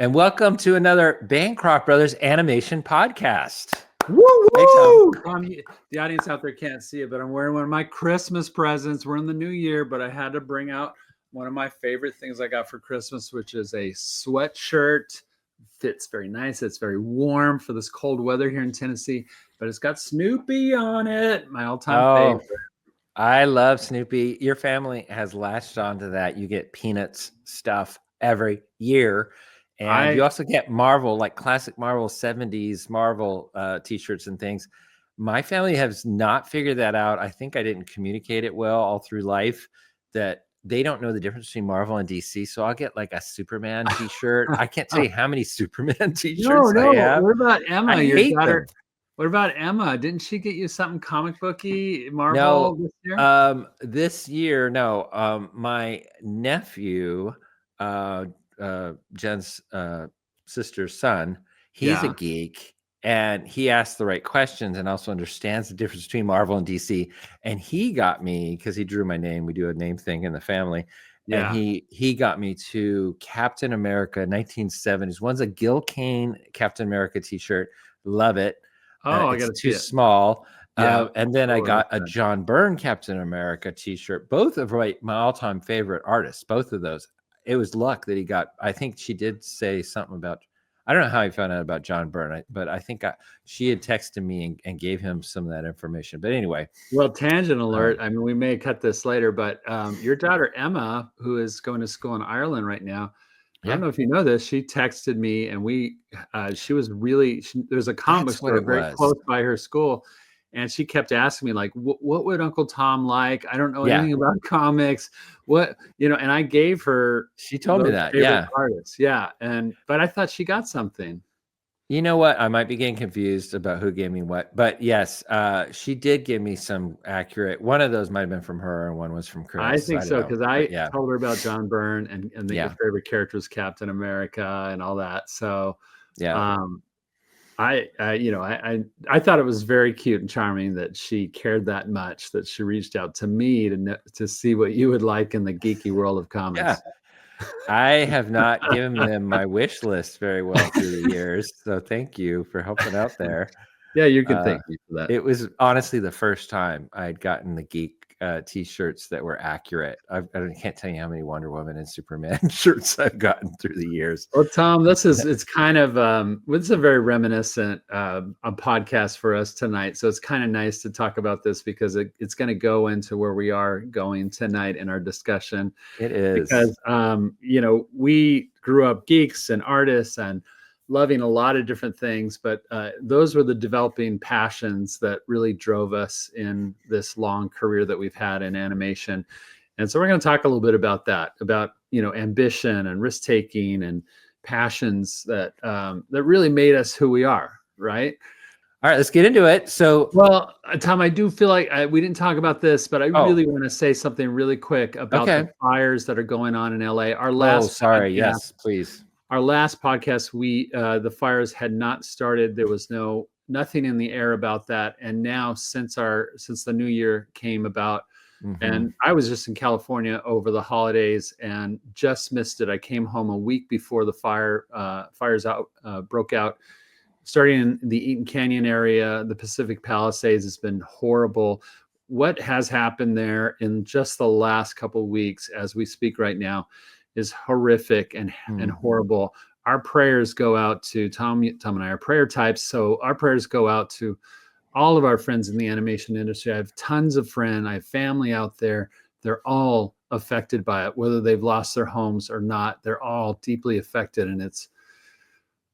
And welcome to another Bancroft Brothers animation podcast. Woo Hey, woo! The audience out there can't see it, but I'm wearing one of my Christmas presents. We're in the new year, but I had to bring out one of my favorite things I got for Christmas, which is a sweatshirt. Fits very nice. It's very warm for this cold weather here in Tennessee, but it's got Snoopy on it, my all-time favorite. I love Snoopy. Your family has latched onto that. You get Peanuts stuff every year. And you also get Marvel, like classic Marvel 70s Marvel t-shirts and things. My family has not figured that out. I think I didn't communicate it well all through life, that they don't know the difference between Marvel and DC. So I'll get like a Superman t-shirt. I can't tell you how many Superman t-shirts I have. What about Emma, I your hate daughter? them. What about Emma? Didn't she get you something comic booky Marvel this year? This year, no. My nephew, Jen's sister's son, he's a geek, and he asks the right questions and also understands the difference between Marvel and DC. And he got me, because he drew my name. We do a name thing in the family. And he got me to Captain America 1970s. One's a Gil Kane Captain America t-shirt. Love it. I got it's too small. And then I got a John Byrne Captain America t-shirt, both of my all-time favorite artists, both of those. It was luck that he got. I think she did say something about, I don't know how he found out about John Byrne, but I think she had texted me and gave him some of that information. But anyway. Well, tangent alert. I mean, we may cut this later, but your daughter, Emma, who is going to school in Ireland right now, I don't know if you know this, she texted me, and she was really, there's a comic store very close by her school. And she kept asking me, like, what would Uncle Tom like? I don't know anything about comics. And I gave her. She told me that. Artists. But I thought she got something. You know what? I might be getting confused about who gave me what, but yes, she did give me some accurate. One of those might have been from her, and one was from Chris. I think so, because I told her about John Byrne and that your favorite character was Captain America and all that. So I thought it was very cute and charming that she cared that much, that she reached out to me to see what you would like in the geeky world of comics. Yeah. I have not given them my wish list very well through the years, so thank you for helping out there. Yeah, you can thank me for that. It was honestly the first time I'd gotten the geek t-shirts that were accurate. I can't tell you how many Wonder Woman and Superman shirts I've gotten through the years. Well, Tom, it's kind of this is a very reminiscent a podcast for us tonight. So it's kind of nice to talk about this, because it's going to go into where we are going tonight in our discussion. It is because we grew up geeks and artists and loving a lot of different things, but those were the developing passions that really drove us in this long career that we've had in animation. And so we're going to talk a little bit about that, about ambition and risk taking and passions that really made us who we are, right? All right, let's get into it. So, well, Tom, I do feel like we didn't talk about this, but I really want to say something really quick about the fires that are going on in LA. Our last podcast, yes, please. Our last podcast, the fires had not started. There was nothing in the air about that. And now, since the new year came about, and I was just in California over the holidays and just missed it. I came home a week before the fires broke out, starting in the Eaton Canyon area. The Pacific Palisades has been horrible. What has happened there in just the last couple of weeks, as we speak right now, is horrific and horrible. Our prayers go out to Tom and I are prayer types. So our prayers go out to all of our friends in the animation industry. I have tons of friends. I have family out there. They're all affected by it, whether they've lost their homes or not. They're all deeply affected. And it's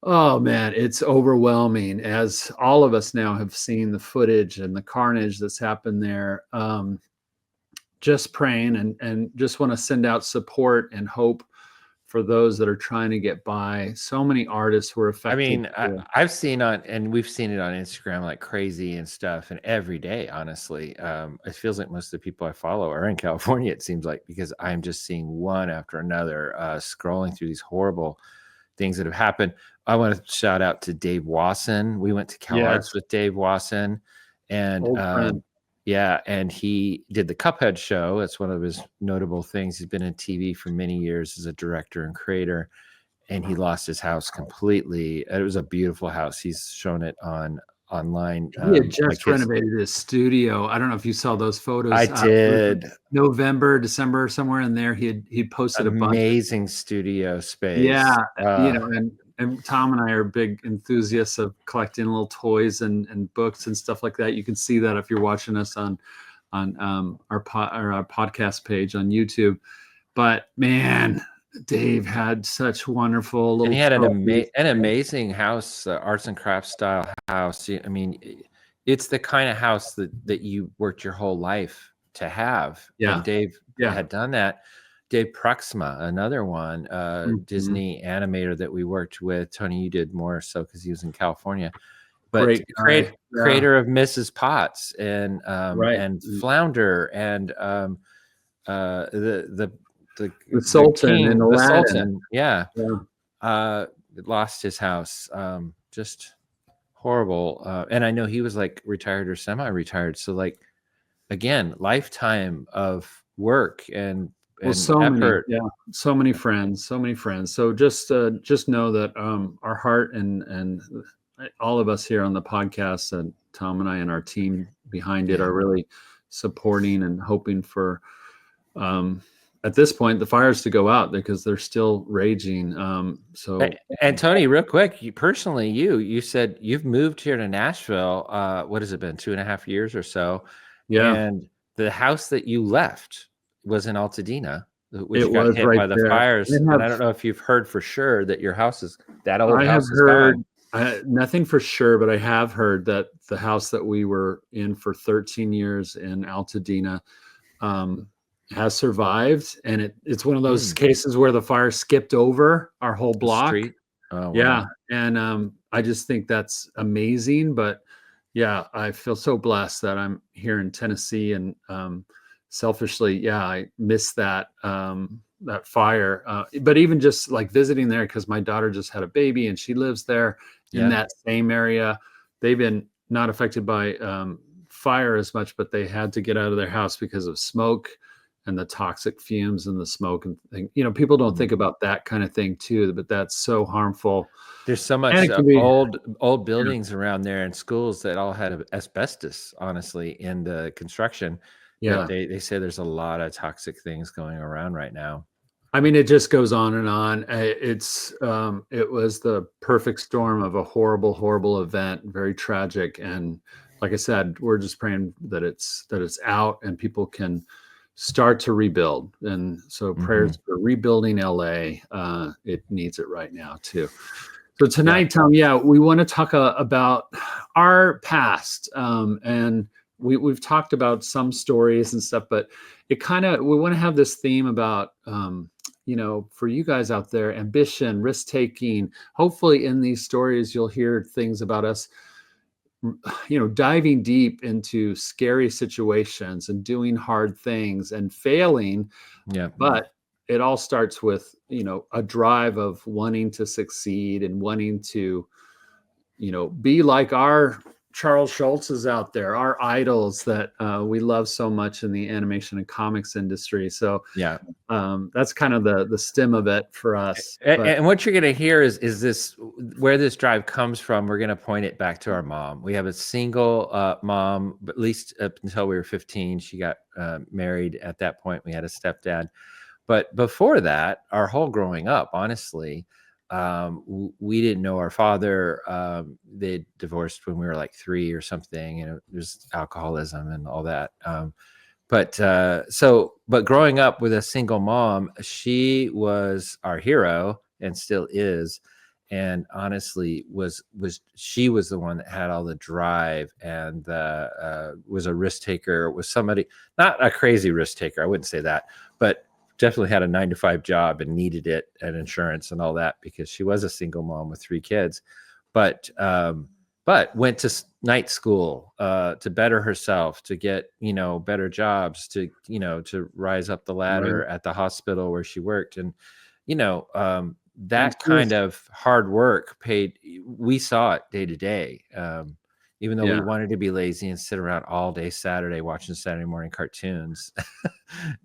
overwhelming, as all of us now have seen the footage and the carnage that's happened there. Just praying and just want to send out support and hope for those that are trying to get by. So many artists were affected. I mean, I've seen and we've seen it on Instagram like crazy and stuff, and every day, honestly, it feels like most of the people I follow are in California, it seems like, because I'm just seeing one after another, scrolling through these horrible things that have happened. I want to shout out to Dave Wasson. We went to CalArts with Dave Wasson, and and he did the Cuphead show. It's one of his notable things. He's been in TV for many years as a director and creator. and he lost his house completely. It was a beautiful house. He's shown it online. He had My just kids, renovated his studio. I don't know if you saw those I photos. did. November, December, somewhere in there. He'd posted a bunch. Amazing studio space. Yeah, and Tom and I are big enthusiasts of collecting little toys and books and stuff like that. You can see that if you're watching us on our podcast page on YouTube. But man, Dave had such wonderful little. And he had trophies. an amazing house, arts and crafts style house. I mean, it's the kind of house that you worked your whole life to have. Yeah. And Dave had done that. Dave Proxima, another one, Disney animator that we worked with. Tony, you did more so because he was in California. But creator of Mrs. Potts and Flounder and the Sultan king, and the Aladdin. Sultan, lost his house. Just horrible. And I know he was like retired or semi-retired. So like, again, lifetime of work and so effort. So many friends. So just know that our heart and all of us here on the podcast, and Tom and I and our team behind it are really supporting and hoping for at this point the fires to go out because they're still raging. And Tony, real quick, you said you've moved here to Nashville. What has it been, 2.5 years or so? Yeah. And the house that you left was in Altadena, which it got was hit right by the there. fires. And I don't know if you've heard for sure that your house is that old house is gone. Nothing for sure, but I have heard that the house that we were in for 13 years in Altadena has survived, and it's one of those cases where the fire skipped over our whole block. Street. Oh, wow. Yeah, and I just think that's amazing. But yeah, I feel so blessed that I'm here in Tennessee, and selfishly, I miss that that fire. But even just like visiting there, because my daughter just had a baby and she lives there in that same area. They've been not affected by fire as much, but they had to get out of their house because of smoke and the toxic fumes and the smoke and thing. People don't think about that kind of thing too, but that's so harmful. There's so much old buildings around there and schools that all had asbestos, honestly, in the construction. Yeah. They say there's a lot of toxic things going around right now. I mean, it just goes on and on. It was the perfect storm of a horrible, horrible event, very tragic. And like I said, we're just praying that it's out and people can start to rebuild. And so prayers for rebuilding LA. It needs it right now too. So tonight, Tom, we want to talk about our past. And we've talked about some stories and stuff, but we want to have this theme about, for you guys out there, ambition, risk taking. Hopefully in these stories, you'll hear things about us, diving deep into scary situations and doing hard things and failing. Yeah. But it all starts with, a drive of wanting to succeed and wanting to, be like our Charles Schultz's out there, our idols that we love so much in the animation and comics industry. So that's kind of the stem of it for us. And what you're going to hear is this, where this drive comes from. We're going to point it back to our mom. We have a single mom, at least up until we were 15. She got married at that point. We had a stepdad. But before that, our whole growing up, honestly, we didn't know our father. They divorced when we were like 3 or something, there's alcoholism and all that. But growing up with a single mom, she was our hero and still is. And honestly she was the one that had all the drive and was a risk taker, was somebody, not a crazy risk taker, I wouldn't say that, but definitely had a 9-to-5 job and needed it and insurance and all that because she was a single mom with 3 kids, but went to night school to better herself, to get, better jobs, to rise up the ladder at the hospital where she worked. And, that kind of hard work paid. We saw it day to day. even though we Yeah. wanted to be lazy and sit around all day Saturday watching Saturday morning cartoons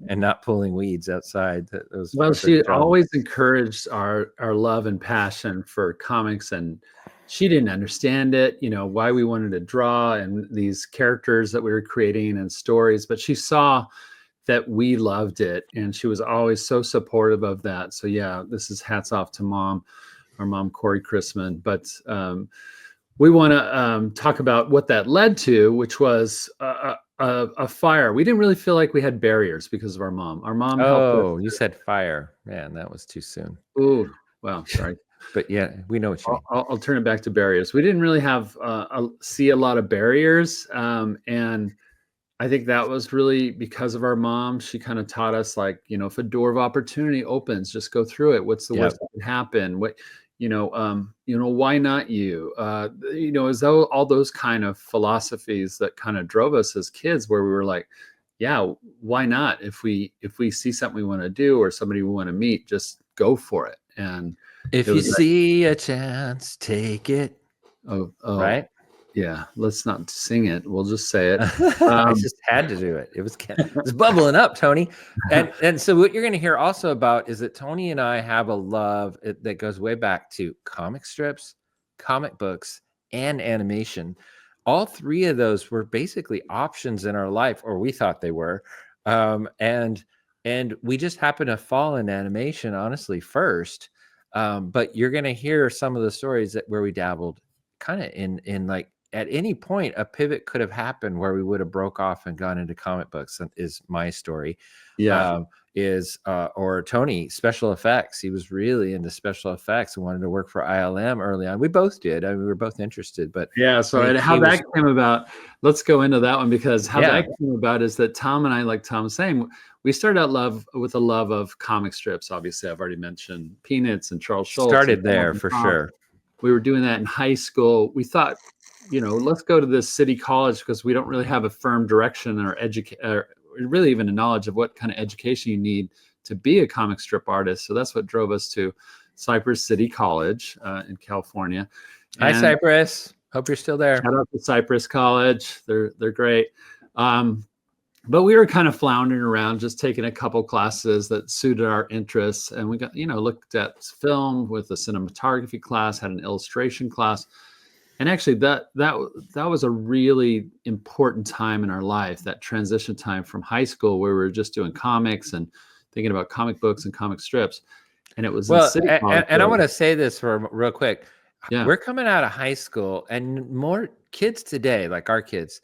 and not pulling weeds outside. That was Well, a she job. always encouraged our love and passion for comics, and she didn't understand it, why we wanted to draw and these characters that we were creating and stories, but she saw that we loved it, and she was always so supportive of that. So yeah, this is hats off to mom, our mom, Corey Chrisman. But we want to talk about what that led to, which was a fire. We didn't really feel like we had barriers because of our mom. Our mom helped us. Oh, you said fire. Man, that was too soon. Ooh, well, sorry. But yeah, we know what you mean. I'll turn it back to barriers. We didn't really have see a lot of barriers, and I think that was really because of our mom. She kind of taught us, like, if a door of opportunity opens, just go through it. What's the worst that could happen? What, why not you? As though all those kind of philosophies that kind of drove us as kids, where we were like, yeah, why not? If we see something we want to do or somebody we want to meet, just go for it. And if you see a chance, take it. Oh, right. Yeah, let's not sing it. We'll just say it. I just had to do it. It was bubbling up, Tony. And so what you're going to hear also about is that Tony and I have a love that goes way back to comic strips, comic books, and animation. All three of those were basically options in our life, or we thought they were. And we just happened to fall in animation, honestly, first. But you're going to hear some of the stories where we dabbled kind of in like, at any point, a pivot could have happened where we would have broke off and gone into comic books. Is my story. Yeah. Or Tony, special effects. He was really into special effects and wanted to work for ILM early on. We both did. I mean, we were both interested, but yeah. So how that came about, let's go into that one, because how that came about is that Tom and I, like Tom was saying, we started out with a love of comic strips. Obviously, I've already mentioned Peanuts and Charles Schulz. Started there for sure. We were doing that in high school. We thought, let's go to this city college because we don't really have a firm direction or really even a knowledge of what kind of education you need to be a comic strip artist. So that's what drove us to Cypress City College in California. Hi, Cypress. Hope you're still there. Shout out to Cypress College. They're great. But we were kind of floundering around, just taking a couple classes that suited our interests. And we got, looked at film with a cinematography class, had an illustration class. And actually that was a really important time in our life, that transition time from high school where we were just doing comics and thinking about comic books and comic strips. And it was I want to say this real quick. Yeah. We're coming out of high school, and more kids today, like our kids,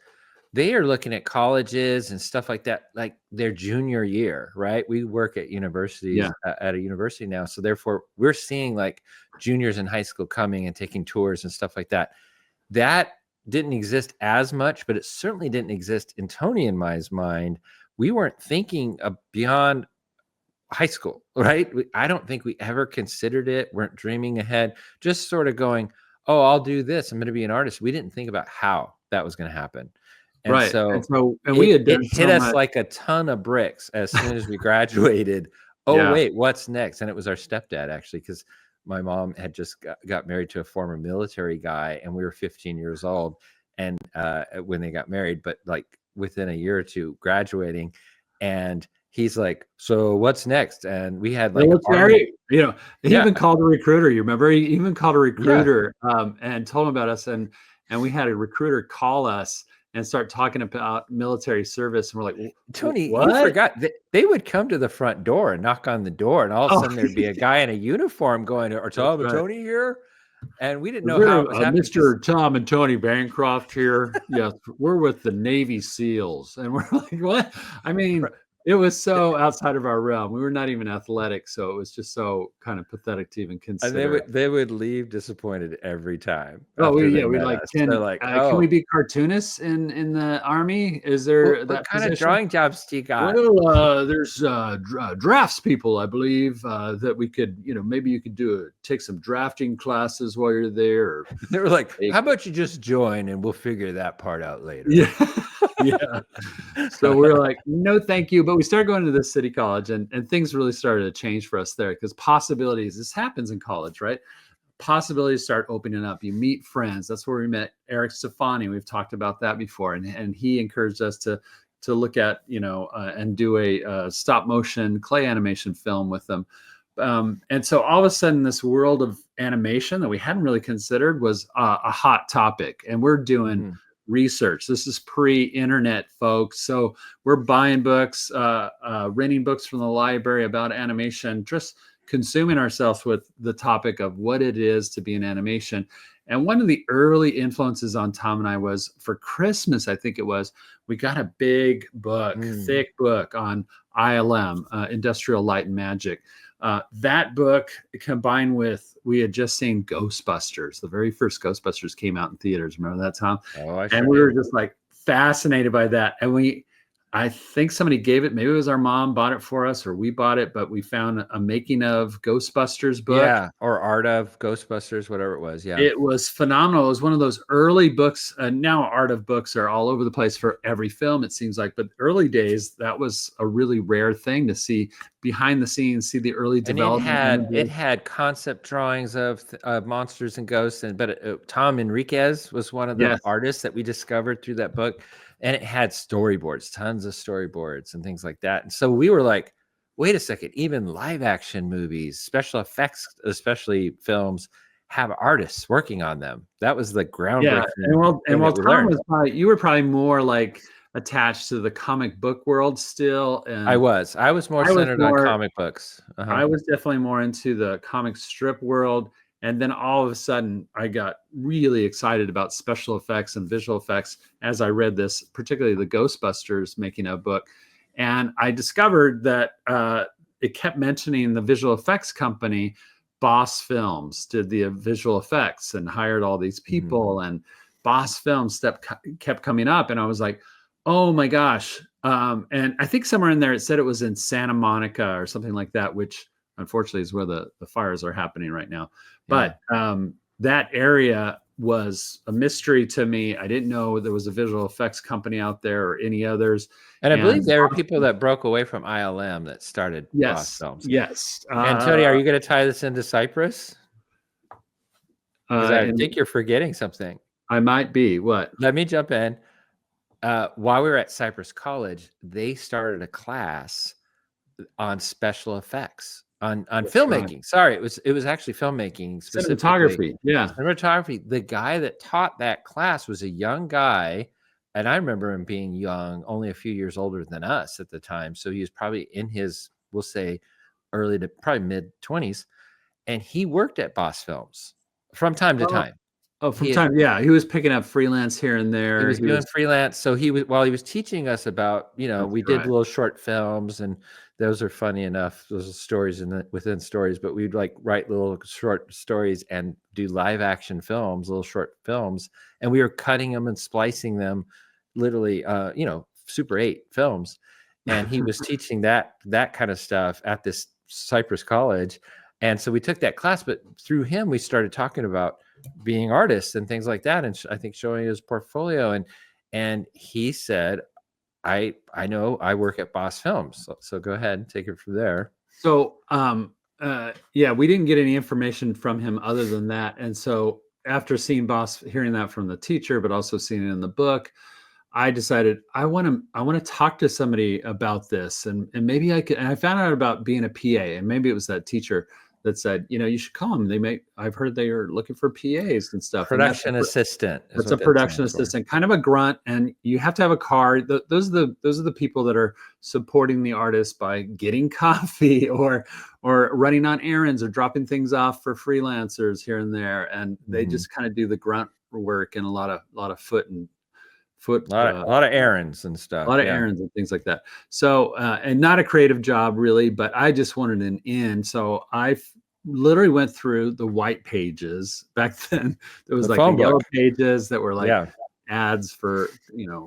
they are looking at colleges and stuff like that, like their junior year, right? We work at universities, at a university now. So therefore we're seeing like juniors in high school coming and taking tours and stuff like that. That didn't exist as much, but it certainly didn't exist in Tony and my mind. We weren't thinking beyond high school, right? I don't think we ever considered it. Weren't dreaming ahead, just sort of going, oh, I'll do this. I'm going to be an artist. We didn't think about how that was going to happen. And right. So it hit us like a ton of bricks as soon as we graduated. Wait, what's next? And it was our stepdad, actually, because my mom had just got married to a former military guy, and we were 15 years old and when they got married, but like within a year or two graduating. And he's like, so what's next? And we had like, he even called a recruiter. You remember? He even called a recruiter and told him about us. And we had a recruiter call us and start talking about military service. And we're like, Tony, what? You forgot. They would come to the front door and knock on the door, and all of a sudden there'd be a guy in a uniform going, "Are Tom and Tony here?" And we didn't know how it was happening. Mr. Tom and Tony Bancroft here. Yes, we're with the Navy SEALs. And we're like, what? I mean, it was so outside of our realm. We were not even athletic, so it was just so kind of pathetic to even consider. And they would leave disappointed every time. We like, can we be cartoonists in the Army? Is there what kind of drawing jobs do you got? Well, there's drafts people, I believe, that we could, maybe you could take some drafting classes while you're there. Or they were like, how about you just join and we'll figure that part out later. Yeah. Yeah. So we're like, no, thank you. But we started going to this city college, and things really started to change for us there, because possibilities, this happens in college, right? possibilities start opening up. You meet friends. That's where we met Eric Stefani. We've talked about that before, and he encouraged us to look at, and do a stop motion clay animation film with them. And so all of a sudden, this world of animation that we hadn't really considered was a hot topic, and we're doing research. This is pre-internet, folks. So we're buying books, renting books from the library about animation, just consuming ourselves with the topic of what it is to be in animation. And one of the early influences on Tom and I was, for Christmas, I think it was, we got a big book, thick book on ILM, Industrial Light and Magic. That book, combined with, we had just seen Ghostbusters. The very first Ghostbusters came out in theaters. Remember that, Tom? Oh, and we were just like fascinated by that. And I think somebody gave it, maybe it was our mom bought it for us, or we bought it, but we found a making of Ghostbusters book. Yeah, or art of Ghostbusters, whatever it was. Yeah. It was phenomenal. It was one of those early books. Now art of books are all over the place for every film, it seems like. But early days, that was a really rare thing to see behind the scenes, see the early development. And it had concept drawings of monsters and ghosts. But Tom Enriquez was one of the artists that we discovered through that book. And it had storyboards, tons of storyboards and things like that. And so we were like, wait a second, even live action movies, special effects, especially films, have artists working on them. That was the groundbreaking. Yeah. And while Tom was you were probably more like attached to the comic book world still. And I was more centered on comic books. I was definitely more into the comic strip world. And then all of a sudden, I got really excited about special effects and visual effects as I read this, particularly the Ghostbusters making of book. And I discovered that it kept mentioning the visual effects company, Boss Films, did the visual effects and hired all these people. And Boss Films kept coming up. And I was like, oh my gosh. And I think somewhere in there, it said it was in Santa Monica or something like that, which unfortunately is where the fires are happening right now. But that area was a mystery to me. I didn't know there was a visual effects company out there or any others. And I believe there were people that broke away from ILM that started Boss Films. Yes. And Tony, are you going to tie this into Cypress? I think you're forgetting something. I might be. What? Let me jump in. While we were at Cypress College, they started a class on special effects. On filmmaking. Right. Sorry, it was actually filmmaking, cinematography. Yeah, cinematography. The guy that taught that class was a young guy, and I remember him being young, only a few years older than us at the time. So he was probably in his, we'll say, early to probably mid-20s, and he worked at Boss Films from time to time. Oh, from time, yeah. He was picking up freelance here and there. He was doing freelance. So while he was teaching us about, we did little short films, and those are funny enough. Those are stories within stories, but we'd like write little short stories and do live action films, little short films, and we were cutting them and splicing them, literally, Super 8 films. And he was teaching that kind of stuff at this Cypress College, and so we took that class. But through him, we started talking about being artists and things like that, and I think showing his portfolio, and he said, I know I work at Boss Films, so go ahead and take it from there. So we didn't get any information from him other than that. And so after hearing that from the teacher, but also seeing it in the book, I decided I want to talk to somebody about this, and maybe I could. And I found out about being a PA, and maybe it was that teacher that said, you should call them. I've heard they are looking for PAs and stuff. Production assistant. That's a production assistant, kind of a grunt, and you have to have a card. Those are the people that are supporting the artist by getting coffee or running on errands or dropping things off for freelancers here and there, and they just kind of do the grunt work and a lot of foot a lot of errands and stuff. A lot of errands and things like that. So, and not a creative job really, but I just wanted an in. So I literally went through the white pages. Back then, there was like the yellow pages that were like ads for,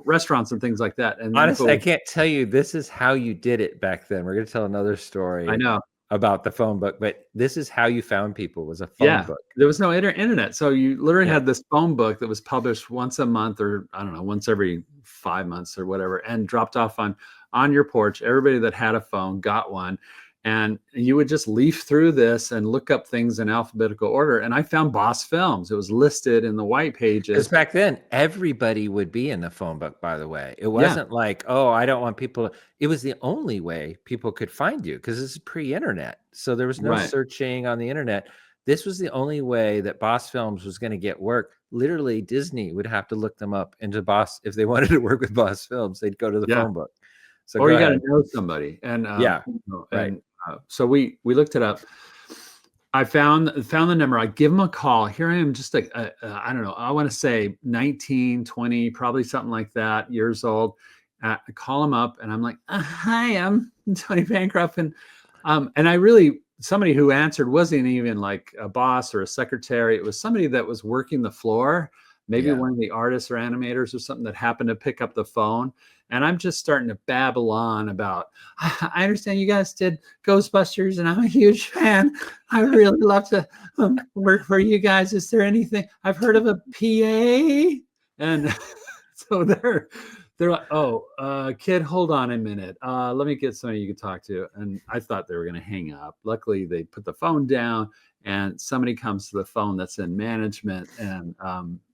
restaurants and things like that. And honestly, I can't tell you, this is how you did it back then. We're going to tell another story. I know. About the phone book, but this is how you found people, was a phone book. There was no internet. So you literally had this phone book that was published once a month, or I don't know, once every 5 months or whatever, and dropped off on your porch. Everybody that had a phone got one. And you would just leaf through this and look up things in alphabetical order. And I found Boss Films. It was listed in the white Because pages. back then, everybody would be in the phone book, by the way. It Yeah, wasn't like, oh, I don't want people. It was the only way people could find you because this is pre-internet. So there was no right. searching on the internet. This was the only way that Boss Films was going to get work. Literally, Disney would have to look them up into Boss. If they wanted to work with Boss Films, they'd go to the Yeah. phone book. So Or go you got to ahead. know somebody. And, Yeah, you know, right. so we looked it up. I found the number. I give them a call. Here I am, just like, I don't know, I want to say 19, 20, probably something like that, years old. I call them up and I'm like, hi, I'm Tony Bancroft. And I really, somebody who answered wasn't even like a boss or a secretary. It was somebody that was working the floor, maybe Yeah. one of the artists or animators or something that happened to pick up the phone. And I'm just starting to babble on about, I understand you guys did Ghostbusters and I'm a huge fan. I really love to work for you guys. Is there anything? I've heard of a PA. And so they're like, oh, kid, hold on a minute. Let me get somebody you can talk to. And I thought they were going to hang up. Luckily, they put the phone down and somebody comes to the phone that's in management and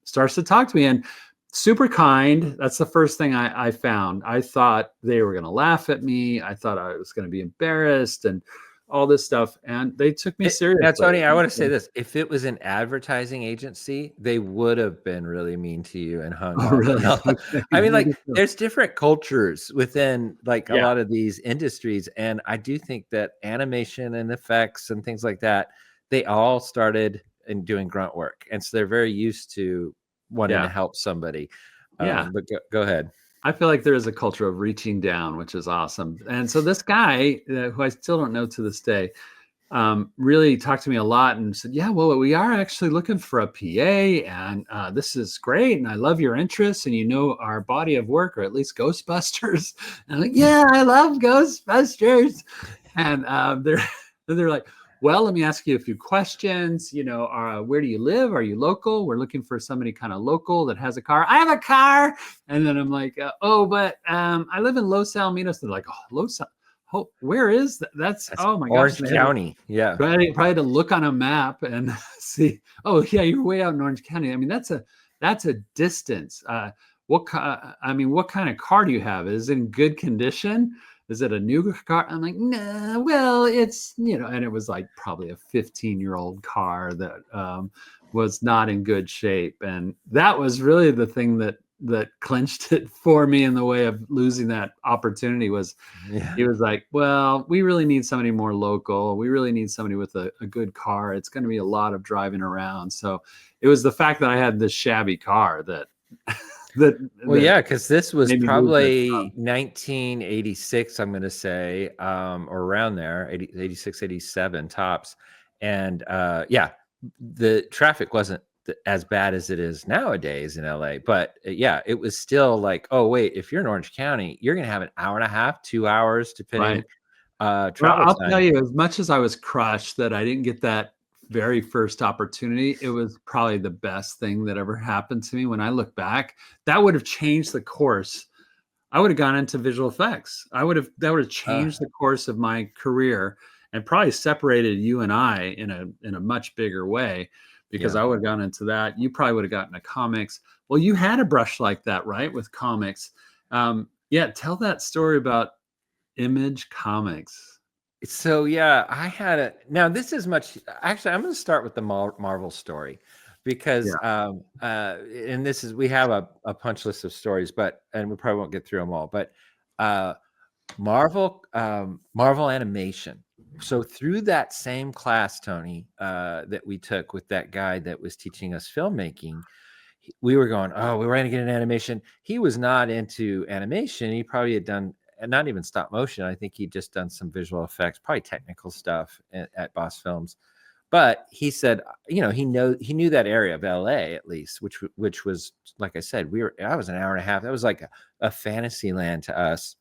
starts to talk to me. And super kind. That's the first thing I found. I thought they were going to laugh at me. I thought I was going to be embarrassed and all this stuff. And they took me seriously. Now, Tony, I want to say this. If it was an advertising agency, they would have been really mean to you and hung Oh, up. really? Okay. I mean, like, Maybe so. there's different cultures within like a Yeah. lot of these industries. And I do think that animation and effects and things like that, they all started in doing grunt work. And so they're very used to wanting to help somebody. Yeah. But go ahead. I feel like there is a culture of reaching down, which is awesome. And so this guy, who I still don't know to this day, really talked to me a lot and said, yeah, well, we are actually looking for a PA and this is great. And I love your interests and you know our body of work, or at least Ghostbusters. And I'm like, yeah, I love Ghostbusters. And they're like, well, let me ask you a few questions. You know, where do you live? Are you local? We're looking for somebody kind of local that has a car. I have a car. And then I'm like, but I live in Los Alamitos. They're like, oh, Los. Oh, where is that? That's oh my gosh, Orange County. Yeah. Probably to look on a map and see. Oh yeah, you're way out in Orange County. I mean, that's a distance. What kind of car do you have? Is it in good condition? Is it a new car? I'm like, nah, well, it's, and it was like probably a 15-year-old car that was not in good shape. And that was really the thing that clinched it for me in the way of losing that opportunity was he was like, well, we really need somebody more local. We really need somebody with a good car. It's going to be a lot of driving around. So it was the fact that I had this shabby car that yeah, because this was probably 1986, I'm going to say, or around there, 86, 87 tops. And yeah, the traffic wasn't as bad as it is nowadays in LA. But yeah, it was still like, oh, wait, if you're in Orange County, you're going to have an hour and a half, 2 hours, depending travel I'll time. tell you, as much as I was crushed that I didn't get that very first opportunity, it was probably the best thing that ever happened to me. When I look back, that would have changed the course. I would have gone into visual effects. That would have changed the course of my career and probably separated you and I in a much bigger way, because I would have gone into that. You probably would have gotten into comics. Well, you had a brush like that, right? With comics. Yeah. Tell that story about Image Comics. So yeah, I had a. Now this is much. Actually, I'm going to start with the Marvel story, because and this is, we have a punch list of stories, and we probably won't get through them all. But Marvel animation. So through that same class, Tony, that we took with that guy that was teaching us filmmaking, we were going, oh, we were going to get an animation. He was not into animation. He probably had done. And not even stop motion. I think he'd just done some visual effects, probably technical stuff at Boss Films. But he said, he knew that area of LA at least, which was, like I said, I was an hour and a half. That was like a fantasy land to us,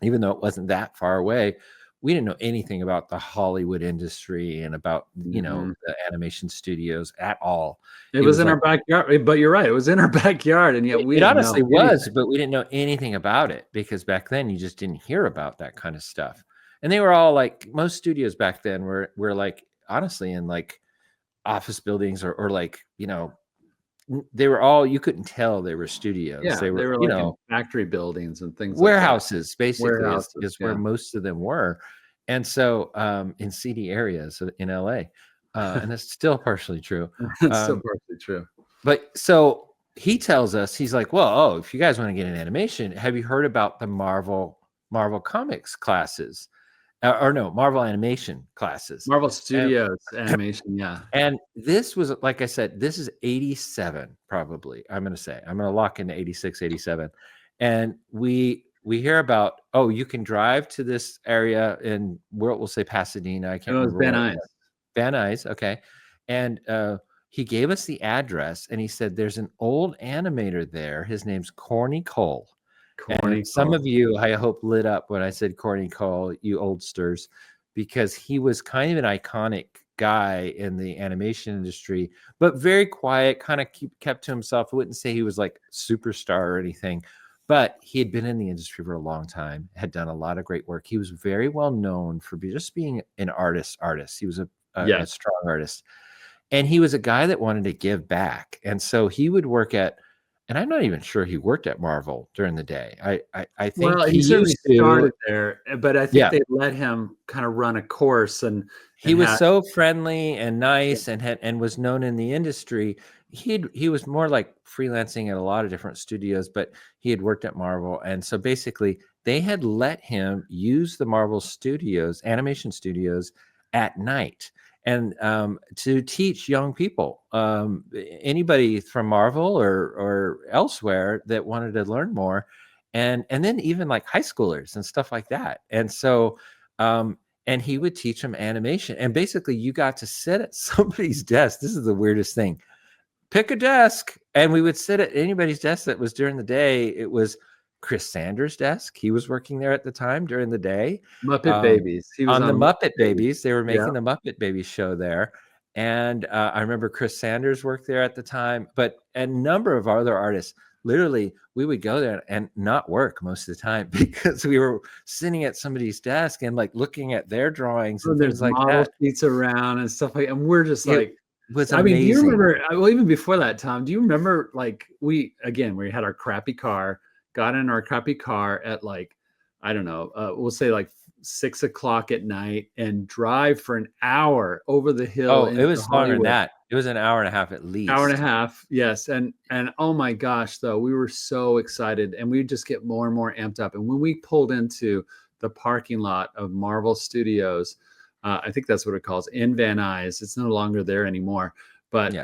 even though it wasn't that far away. We didn't know anything about the Hollywood industry and about, the animation studios at all. It was in our backyard, but you're right. It was in our backyard. And yet it honestly was, but we didn't know anything about it, because back then you just didn't hear about that kind of stuff. and they were all like, most studios back then were like, honestly, in like office buildings or like, you know, they were all, you couldn't tell they were studios. Yeah, They they were, were you like in know, factory buildings and things like that. warehouses basically Warehouses, is where yeah. most of them were. And so in seedy areas in LA, and that's still partially true. That's still partially true. But so he tells us, he's like, well, oh, if you guys want to get an animation, have you heard about the Marvel Comics classes? Or no, Marvel animation classes. Marvel Studios animation, yeah. And this was, like I said, this is 87, probably. I'm going to lock into 86, 87. And we hear about, oh, you can drive to this area in, we'll say Pasadena. I can't remember. Van Nuys. Van Nuys, okay. And he gave us the address, and he said, there's an old animator there. His name's Corny Cole. And some of you, I hope, lit up when I said Corny Cole, you oldsters, because he was kind of an iconic guy in the animation industry, but very quiet, kind of kept to himself. I wouldn't say he was like superstar or anything, but he had been in the industry for a long time, had done a lot of great work. He was very well known for just being an artist. He was a strong artist. And he was a guy that wanted to give back. And so he would work at, and I'm not even sure he worked at Marvel during the day. I think he certainly started there, but I think they let him kind of run a course, and he was so friendly and nice, and was known in the industry. He was more like freelancing at a lot of different studios, but he had worked at Marvel, and so basically they had let him use the Marvel studios, animation studios, at night. And to teach young people, anybody from Marvel or elsewhere that wanted to learn more, and then even like high schoolers and stuff like that. And so, and he would teach them animation. And basically, you got to sit at somebody's desk. This is the weirdest thing. Pick a desk, and we would sit at anybody's desk that was during the day. It was Chris Sanders' desk. He was working there at the time during the day. Muppet Babies. He was on the Muppet Babies. They were making the Muppet Babies show there. And I remember Chris Sanders worked there at the time, but a number of other artists. Literally, we would go there and not work most of the time because we were sitting at somebody's desk and like looking at their drawings and things like that. Seats around and stuff like, and we're just like, was amazing. I mean, do you remember? Well, even before that, Tom, do you remember like we had our crappy car, got in our crappy car at like, I don't know, we'll say like 6 o'clock at night, and drive for an hour over the hill. Oh, it was longer than that. It was an hour and a half at least. Hour and a half, yes. And oh my gosh, though, we were so excited, and we'd just get more and more amped up. And when we pulled into the parking lot of Marvel Studios, I think that's what it calls, in Van Nuys. It's no longer there anymore. But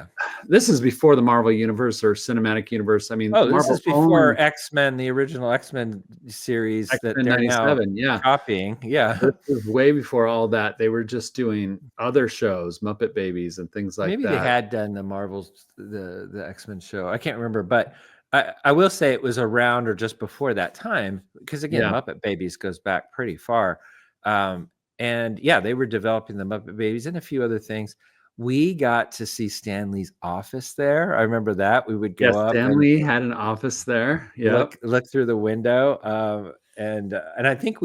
this is before the Marvel Universe or Cinematic Universe. I mean, this is before X-Men, the original X-Men series that they're now copying. Yeah, this was way before all that. They were just doing other shows, Muppet Babies and things like that. Maybe they had done the Marvel's the X-Men show. I can't remember, but I will say it was around or just before that time, because again, Muppet Babies goes back pretty far. And yeah, they were developing the Muppet Babies and a few other things. We got to see Stan Lee's office there. I remember that. We would go up. Stan Lee had an office there. Yeah, look through the window. And I think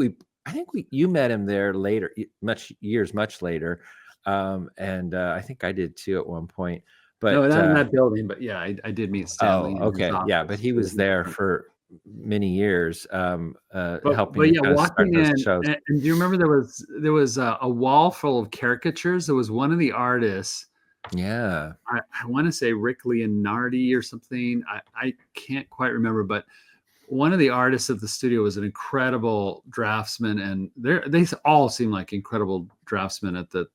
you met him there later, much later. And I think I did too at one point. But no, not in that building. But yeah, I did meet Stan Lee. Okay, yeah, but he was there for many years, helping. Walking in, and do you remember there was a wall full of caricatures? There was one of the artists. Yeah, I want to say Rick Leonardi or something. I can't quite remember, but one of the artists at the studio was an incredible draftsman, and they all seem like incredible draftsmen at the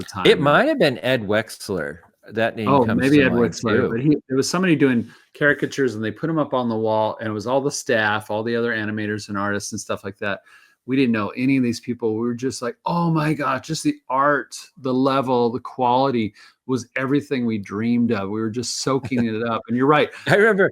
time. It might have been Ed Wexler. That name comes maybe to Ed mind Wexler, too. But there was somebody doing caricatures, and they put them up on the wall, and it was all the staff, all the other animators and artists and stuff like that. We didn't know any of these people. We were just like, oh my gosh, just the art, the level, the quality was everything we dreamed of. We were just soaking it up. And you're right. I remember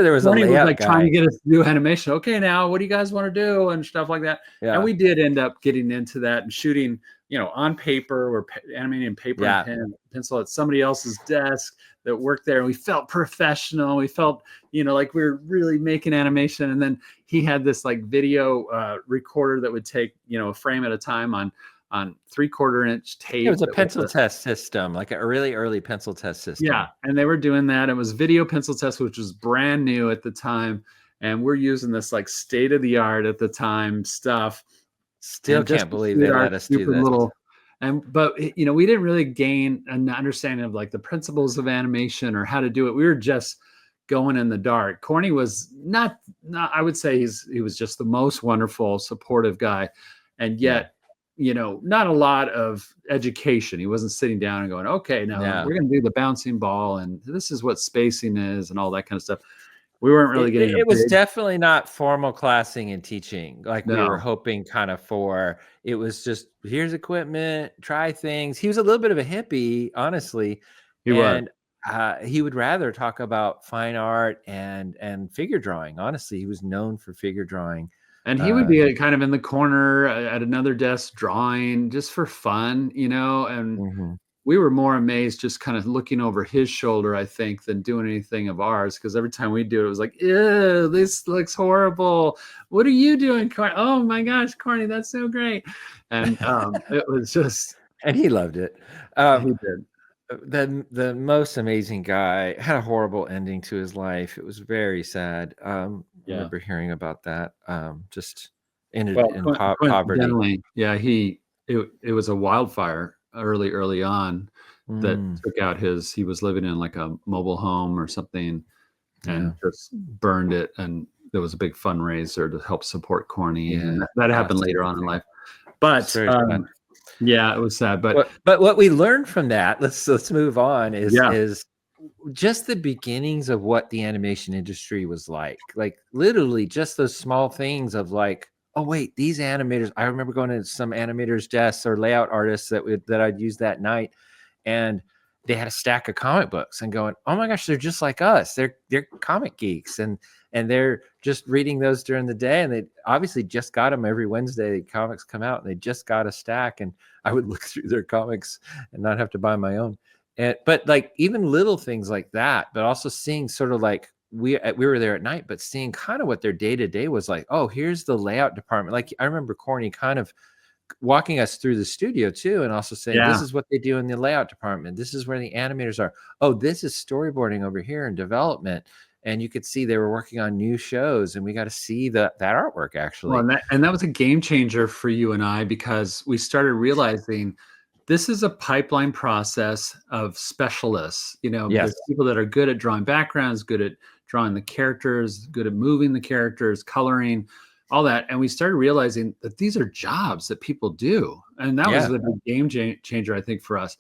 there was a layout guy trying to get us to do animation. Okay, now what do you guys want to do and stuff like that. Yeah. And we did end up getting into that and shooting on paper. We're animating in paper and pen, pencil at somebody else's desk that worked there. And we felt professional. We felt, like we were really making animation. And then he had this like video recorder that would take, a frame at a time on 3/4-inch tape. It was a pencil test system, like a really early pencil test system. Yeah. And they were doing that. It was video pencil test, which was brand new at the time. And we're using this like state of the art at the time stuff. Still can't believe they let us do this. But we didn't really gain an understanding of like the principles of animation or how to do it. We were just going in the dark. Corny was not I would say he was just the most wonderful, supportive guy. And yet, not a lot of education. He wasn't sitting down and going, okay, now we're going to do the bouncing ball and this is what spacing is and all that kind of stuff. We weren't really getting it was definitely not formal classing and teaching like we were hoping kind of for. It was just, here's equipment, try things. He was a little bit of a hippie, honestly. He would rather talk about fine art and figure drawing. Honestly, he was known for figure drawing. And he would be kind of in the corner at another desk drawing just for fun, and we were more amazed just kind of looking over his shoulder, I think, than doing anything of ours. Because every time we do it, it was like, ew, this looks horrible. What are you doing, Corny? Oh my gosh, Corny, that's so great. And it was just. And he loved it. He did. The most amazing guy had a horrible ending to his life. It was very sad. I remember hearing about that. Just ended in poverty. Yeah, it was a wildfire early on that took out he was living in like a mobile home or something and just burned it. And there was a big fundraiser to help support Corny. And that happened later on in life. But yeah, it was sad. But what we learned from that, let's move on, is just the beginnings of what the animation industry was like literally just those small things of like, oh wait, these animators. I remember going to some animators' desks or layout artists that I'd use that night, and they had a stack of comic books and going, oh my gosh, they're just like us. They're comic geeks and they're just reading those during the day. And they obviously just got them every Wednesday. The comics come out and they just got a stack. And I would look through their comics and not have to buy my own. But like even little things like that, but also seeing sort of like we were there at night, but seeing kind of what their day to day was like. Oh, here's the layout department. Like I remember Corny kind of walking us through the studio too, and also saying, this is what they do in the layout department. This is where the animators are. Oh, this is storyboarding over here in development. And you could see they were working on new shows, and we got to see that artwork actually. Well, and that was a game changer for you and I, because we started realizing this is a pipeline process of specialists. There's people that are good at drawing backgrounds, good at drawing the characters, good at moving the characters, coloring, all that. And we started realizing that these are jobs that people do. And that was a big game changer, I think, for us.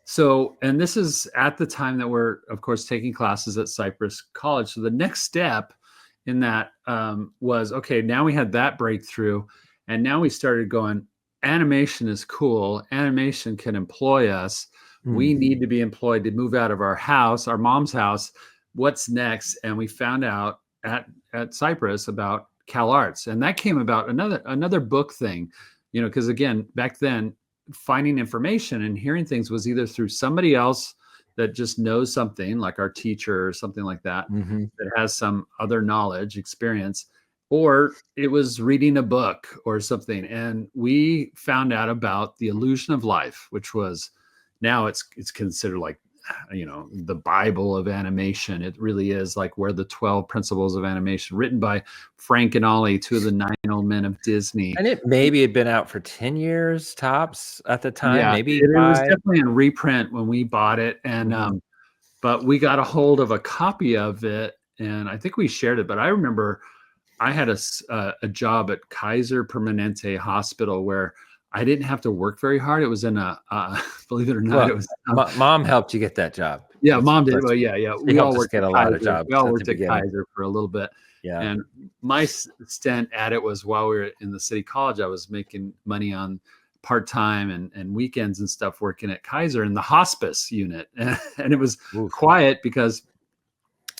So, and this is at the time that we're, of course, taking classes at Cypress College. So the next step in that was, okay, now we had that breakthrough. And now we started going, animation is cool. Animation can employ us. We need to be employed to move out of our house, our mom's house. What's next? And we found out at Cypress about CalArts. And that came about another book thing, because again, back then, finding information and hearing things was either through somebody else that just knows something, like our teacher or something like that, that has some other knowledge, experience, or it was reading a book or something. And we found out about The Illusion of Life, which was, now it's considered like, the Bible of animation. It really is like where the 12 principles of animation, written by Frank and Ollie, two of the 9 old men of Disney. And it maybe had been out for 10 years tops at the time. Yeah, maybe it was definitely in reprint when we bought it. And but we got a hold of a copy of it, and I think we shared it. But I remember I had a job at Kaiser Permanente Hospital where I didn't have to work very hard. It was in believe it or not, it was. Mom helped you get that job. Yeah, Mom did. Well, yeah. We all worked at a lot of jobs. We all worked at Kaiser for a little bit. Yeah. And my stint at it was while we were in the city college, I was making money on part-time and weekends and stuff working at Kaiser in the hospice unit. And it was quiet because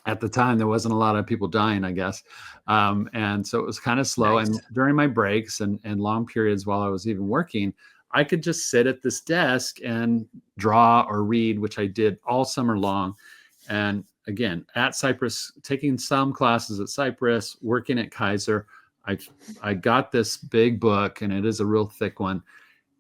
at the time there wasn't a lot of people dying, I guess. And so it was kind of slow. Nice. And during my breaks and long periods while I was even working, I could just sit at this desk and draw or read, which I did all summer long. And again, at Cypress, taking some classes at Cypress, working at Kaiser, I got this big book, and it is a real thick one.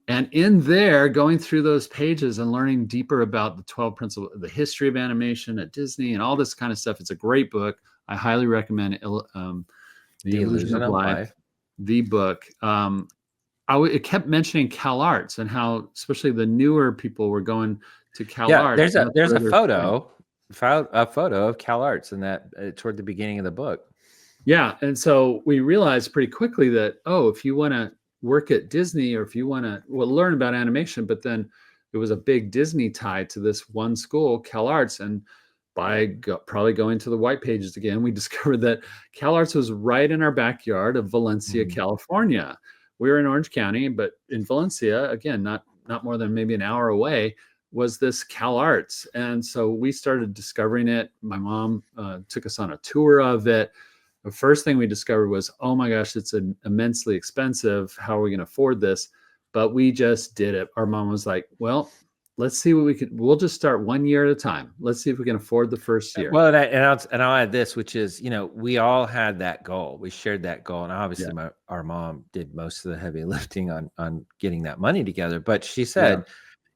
And in there, going through those pages and learning deeper about the 12 principles, the history of animation at Disney and all this kind of stuff. It's a great book. I highly recommend it. The Illusion of Life, the book. It kept mentioning CalArts and how, especially the newer people were going to CalArts. Yeah, there's a photo of CalArts in that toward the beginning of the book. Yeah, and so we realized pretty quickly that, if you want to work at Disney, or if you want to learn about animation, but then it was a big Disney tie to this one school, CalArts, and by probably going to the white pages again, we discovered that CalArts was right in our backyard of Valencia, California. We were in Orange County, but in Valencia, again, not more than maybe an hour away, was this CalArts. And so we started discovering it. My mom took us on a tour of it. The first thing we discovered was, oh my gosh, it's immensely expensive. How are we going to afford this? But we just did it. Our mom was like, well, let's see what we'll just start 1 year at a time. Let's see if we can afford the first year. Well, and I'll add this, which is, we all had that goal. We shared that goal. And obviously our mom did most of the heavy lifting on getting that money together. But she said,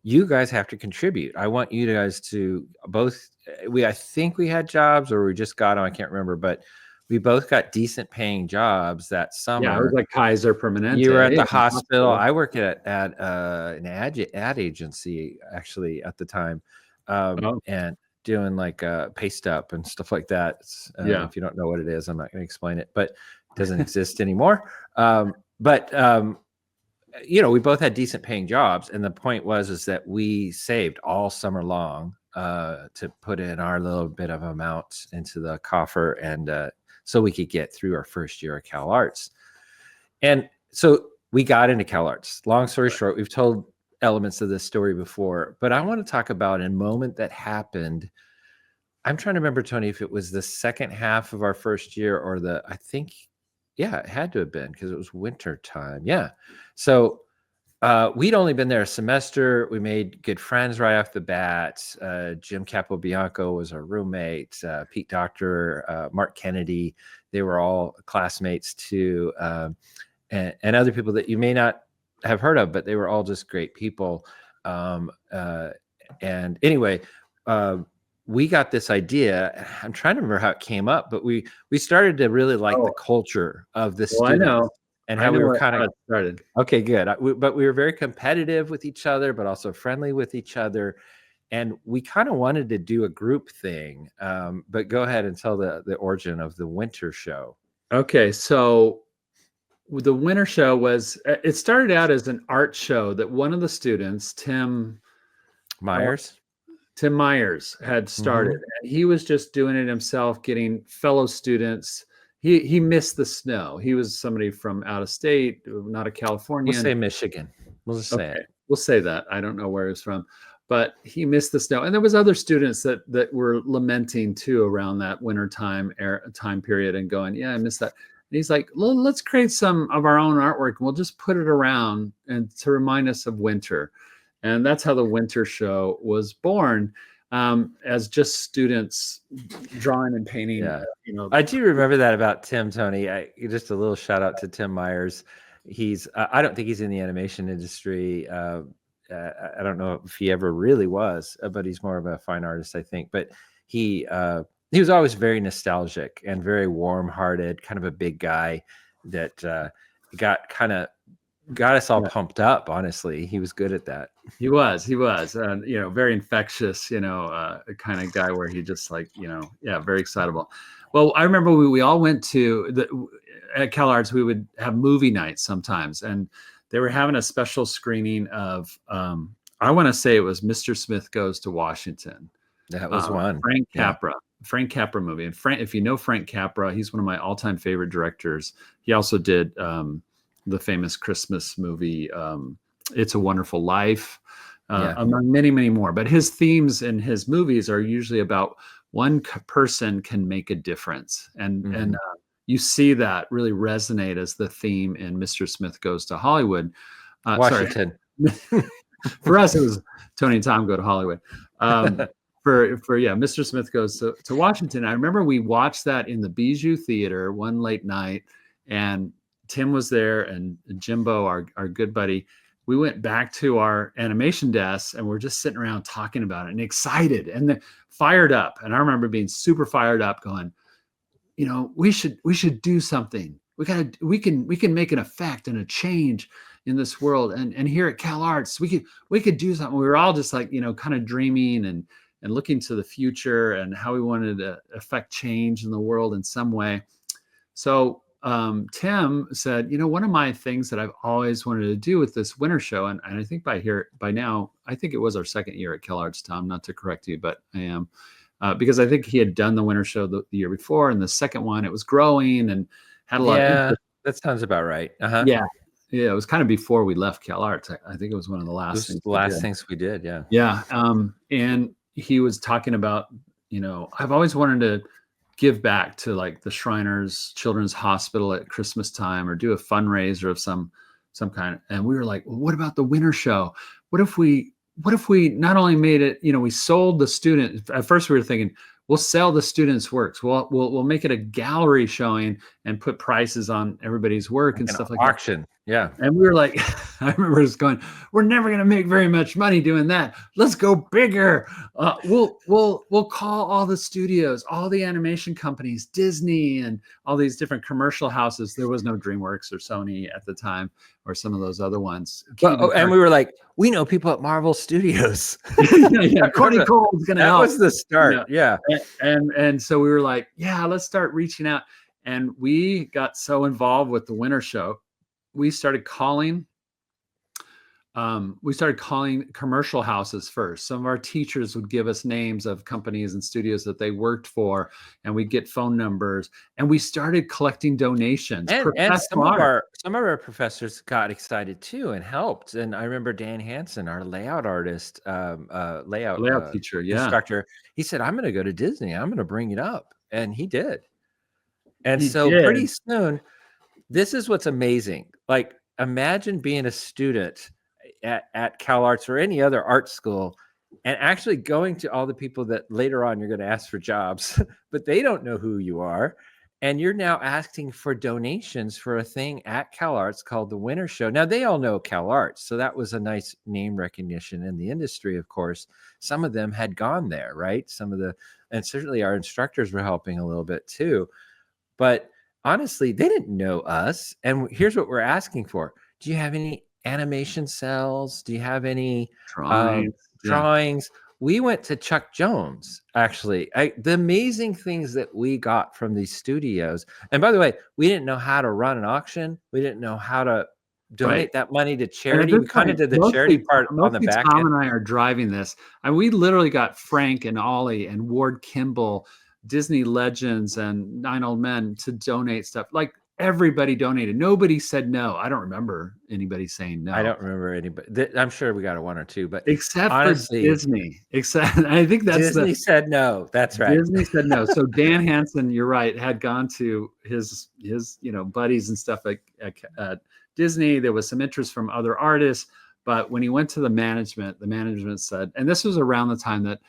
you guys have to contribute. I want you guys to both, I think we had jobs, or we just got them. I can't remember, but we both got decent paying jobs that summer. Yeah, it was like Kaiser Permanente. You were at the hospital. I worked at an ad agency actually at the time, and doing like paste up and stuff like that. If you don't know what it is, I'm not going to explain it, but it doesn't exist anymore. We both had decent paying jobs, and the point is that we saved all summer long to put in our little bit of amount into the coffer, and so we could get through our first year of CalArts. And so we got into CalArts. Long story short, we've told elements of this story before, but I want to talk about a moment that happened. I'm trying to remember, Tony, if it was the second half of our first year or I think, it had to have been, because it was winter time. Yeah. So we'd only been there a semester. We made good friends right off the bat. Jim Capobianco was our roommate. Pete Doctor, Mark Kennedy, they were all classmates too. And other people that you may not have heard of, but they were all just great people. And anyway, we got this idea. I'm trying to remember how it came up, but we started to really like the culture of this. Well, I know. And how we were kind of started. Okay, good. But we were very competitive with each other, but also friendly with each other. And we kind of wanted to do a group thing. But go ahead and tell the origin of the winter show. Okay, so the winter show it started out as an art show that one of the students, Tim Myers, had started. And he was just doing it himself, getting fellow students. He missed the snow. He was somebody from out of state, not a Californian. We'll say Michigan. We'll just say it. We'll say that. I don't know where he was from, but he missed the snow. And there was other students that were lamenting too around that winter time period and going, I missed that. And he's like, let's create some of our own artwork, and we'll just put it around and to remind us of winter. And that's how the winter show was born. As just students drawing and painting. I do remember that about Tim, Tony. Just a little shout out to Tim Myers. He's I don't think he's in the animation industry. I don't know if he ever really was, but he's more of a fine artist, I think. But he was always very nostalgic and very warm-hearted, kind of a big guy that got us all pumped up. Honestly, he was good at that. He was, very infectious, kind of guy where he just very excitable. Well, I remember we all went to at CalArts. We would have movie nights sometimes, and they were having a special screening of I want to say it was Mr. Smith Goes to Washington. That was one. Frank Capra movie. And if you know Frank Capra, he's one of my all-time favorite directors. He also did the famous Christmas movie, It's a Wonderful Life, among many, many more. But his themes in his movies are usually about one person can make a difference. And you see that really resonate as the theme in Mr. Smith Goes to Hollywood. Washington. For us, it was Tony and Tom Go to Hollywood. Mr. Smith Goes to Washington. I remember we watched that in the Bijou Theater one late night, and Tim was there, and Jimbo, our good buddy. We went back to our animation desks, and we're just sitting around talking about it and excited and fired up. And I remember being super fired up, going, we should do something. We can make an effect and a change in this world. And here at CalArts, we could do something. We were all just like, kind of dreaming and looking to the future and how we wanted to affect change in the world in some way. So Tim said, one of my things that I've always wanted to do with this winter show, and I think by now, I think it was our second year at CalArts, Tom, not to correct you, but I am. Because I think he had done the winter show the year before, and the second one, it was growing and had a lot of interest. That sounds about right. Uh-huh. Yeah, it was kind of before we left CalArts. I think it was one of the last things we did. Yeah. Yeah. And he was talking about, I've always wanted to give back to like the Shriners Children's Hospital at Christmas time, or do a fundraiser of some kind. And we were like, well, what about the winter show? What if we not only made it, we sold the student. At first we were thinking, we'll sell the students' works. We'll make it a gallery showing and put prices on everybody's work and stuff like that. Auction. Yeah. And we were like, I remember just going, we're never going to make very much money doing that. Let's go bigger. We'll call all the studios, all the animation companies, Disney, and all these different commercial houses. There was no DreamWorks or Sony at the time, or some of those other ones. And we were like, we know people at Marvel Studios. Courtney Cole's going to help. That was the start. Yeah. And so we were like, yeah, let's start reaching out. And we got so involved with the winter show. We started calling commercial houses first. Some of our teachers would give us names of companies and studios that they worked for, and we'd get phone numbers, and we started collecting donations. And some of our professors got excited too and helped. And I remember Dan Hansen, our layout artist, layout teacher, instructor, he said, I'm going to go to Disney. I'm going to bring it up. And he did. And pretty soon, this is what's amazing. Like, imagine being a student at CalArts or any other art school and actually going to all the people that later on you're going to ask for jobs, but they don't know who you are. And you're now asking for donations for a thing at CalArts called the Winter Show. Now, they all know CalArts, so that was a nice name recognition in the industry, of course. Some of them had gone there, right? And certainly our instructors were helping a little bit too. But honestly, they didn't know us. And here's what we're asking for. Do you have any animation cells? Do you have any drawings? We went to Chuck Jones, actually. The amazing things that we got from these studios. And by the way, we didn't know how to run an auction. We didn't know how to donate that money to charity. We kind of did the charity part on the back end. Tom and I are driving this. And we literally got Frank and Ollie and Ward Kimball, Disney legends, and Nine Old Men to donate stuff. Like, everybody donated. Nobody said no. I don't remember anybody saying no. I don't remember anybody. I'm sure we got a one or two, but except honestly, for Disney. I think that's Disney said no. That's right. Disney said no. So Dan Hansen, you're right, had gone to his buddies and stuff at Disney. There was some interest from other artists, but when he went to the management said, and this was around the time that,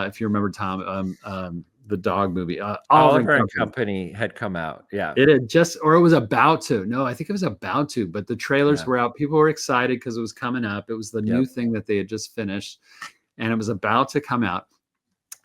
if you remember, Tom, the dog movie, Oliver and Company had come out. Yeah. It had it was about to. No, I think it was about to, but the trailers were out. People were excited because it was coming up. It was the new thing that they had just finished, and it was about to come out.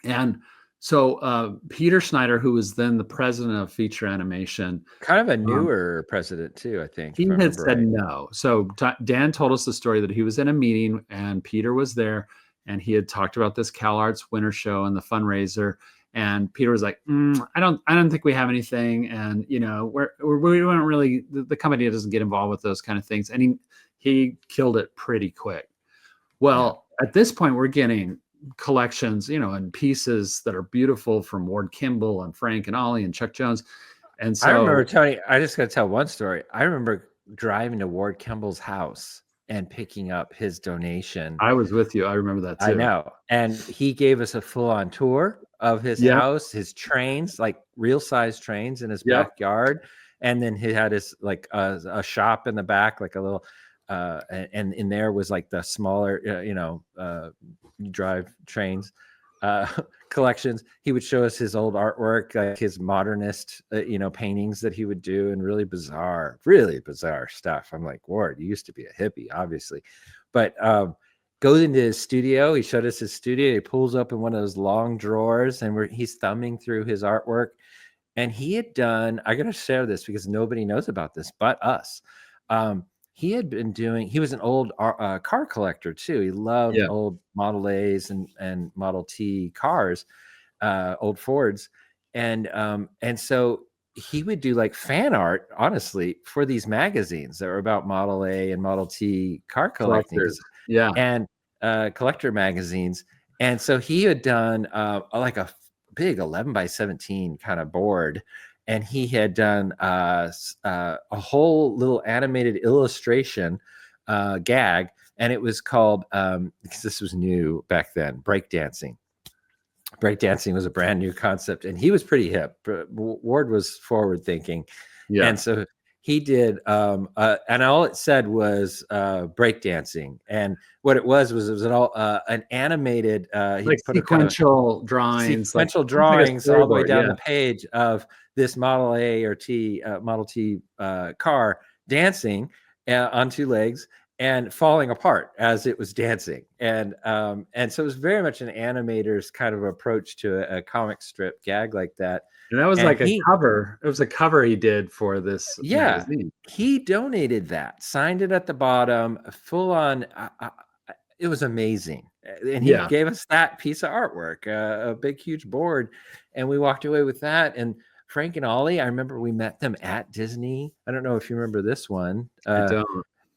And so Peter Schneider, who was then the president of feature animation, kind of a newer president too, I think. He had said no. So Dan told us the story that he was in a meeting and Peter was there, and he had talked about this CalArts winter show and the fundraiser. And Peter was like, I don't think we have anything. And, we don't really, the company doesn't get involved with those kind of things. And he killed it pretty quick. Well, at this point, we're getting collections, and pieces that are beautiful from Ward Kimball and Frank and Ollie and Chuck Jones. And so I remember, Tony, I just got to tell one story. I remember driving to Ward Kimball's house and picking up his donation. I was with you. I remember that too. I know. And he gave us a full-on tour of his house, his trains, like real size trains in his backyard. And then he had his a shop in the back, like a little, and in there was like the smaller, drive trains collections. He would show us his old artwork, like his modernist, paintings that he would do, and really bizarre stuff. I'm like, Ward, you used to be a hippie, obviously, but goes into his studio. He showed us his studio. He pulls open one of those long drawers, and he's thumbing through his artwork. And he had done, I got to share this because nobody knows about this but us. He was an old car collector too. He loved old Model A's and Model T cars, old Fords. And so he would do like fan art, honestly, for these magazines that were about Model A and Model T car collecting. And collector magazines. And so he had done like a big 11x17 kind of board. And he had done a whole little animated illustration gag. And it was called, because this was new back then, breakdancing. Breakdancing was a brand new concept, and he was pretty hip. Ward was forward thinking. Yeah. And so he did, and all it said was breakdancing. And what it was an animated, like sequential drawings, sequential drawings all the way down the page of this Model A or Model T car dancing on two legs and falling apart as it was dancing. And so it was very much an animator's kind of approach to a comic strip gag like that. And that was a cover. It was a cover he did for this magazine. He donated that, signed it at the bottom, full on. It was amazing. And he gave us that piece of artwork, a big, huge board. And we walked away with that. And Frank and Ollie, I remember we met them at Disney. I don't know if you remember this one. I don't.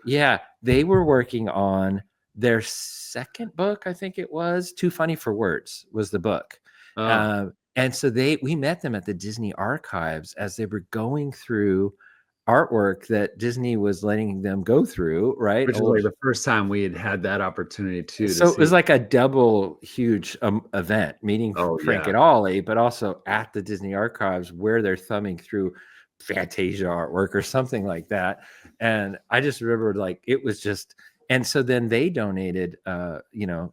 Yeah, they were working on their second book, I think it was. Too Funny for Words was the book. And so we met them at the Disney archives as they were going through artwork that Disney was letting them go through, right? Which was like the first time we had that opportunity too. So it was like a double huge event, meeting Frank and Ollie, but also at the Disney archives where they're thumbing through Fantasia artwork or something like that. And I just remember like it was just, and so then they donated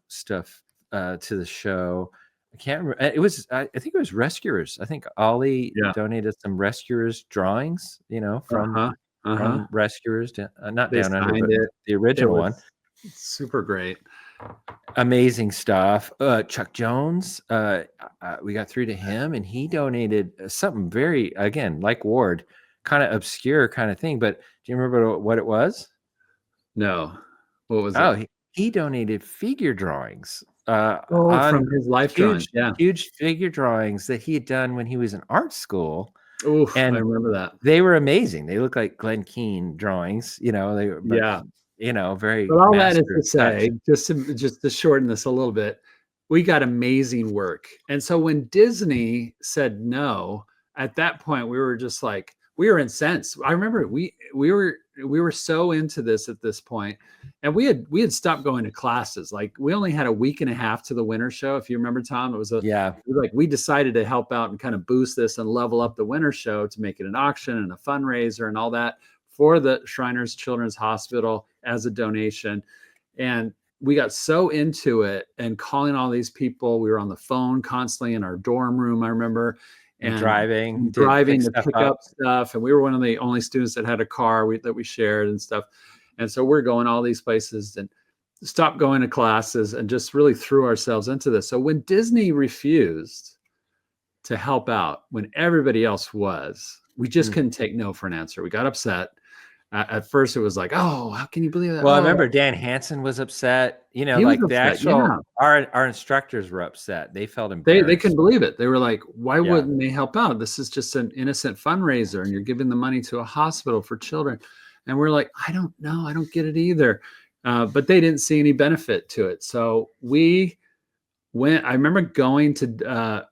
stuff to the show. I can't remember. It was, I think it was Rescuers. I think Ollie donated some Rescuers drawings, from Rescuers, not they Down Under, but the original one. Super great. Amazing stuff. Chuck Jones, we got through to him, and he donated something very, again, like Ward, kind of obscure kind of thing. But do you remember what it was? No. What was it? He donated figure drawings. From his life drawings. Huge figure drawings that he had done when he was in art school. And I remember that. They were amazing. They look like Glenn Keane drawings, they were, very. But all that is to say, just to shorten this a little bit, we got amazing work. And so when Disney said no, at that point we were just like, we were incensed. I remember we were so into this at this point, and we had stopped going to classes. Like we only had a week and a half to the winter show. If you remember, Tom, it was we decided to help out and kind of boost this and level up the winter show to make it an auction and a fundraiser and all that for the Shriners Children's Hospital as a donation. And we got so into it and calling all these people. We were on the phone constantly in our dorm room, I remember. And driving to pick up stuff. And we were one of the only students that had a car that we shared and stuff. And so we're going all these places and stopped going to classes and just really threw ourselves into this. So when Disney refused to help out when everybody else was, we just couldn't take no for an answer. We got upset. At first it was like, oh, how can you believe that? Well, I remember Dan Hansen was upset. Our instructors were upset. They felt embarrassed. They couldn't believe it. They were like, why wouldn't they help out? This is just an innocent fundraiser and you're giving the money to a hospital for children. And we're like, I don't know. I don't get it either. But they didn't see any benefit to it. So we went, I remember going to,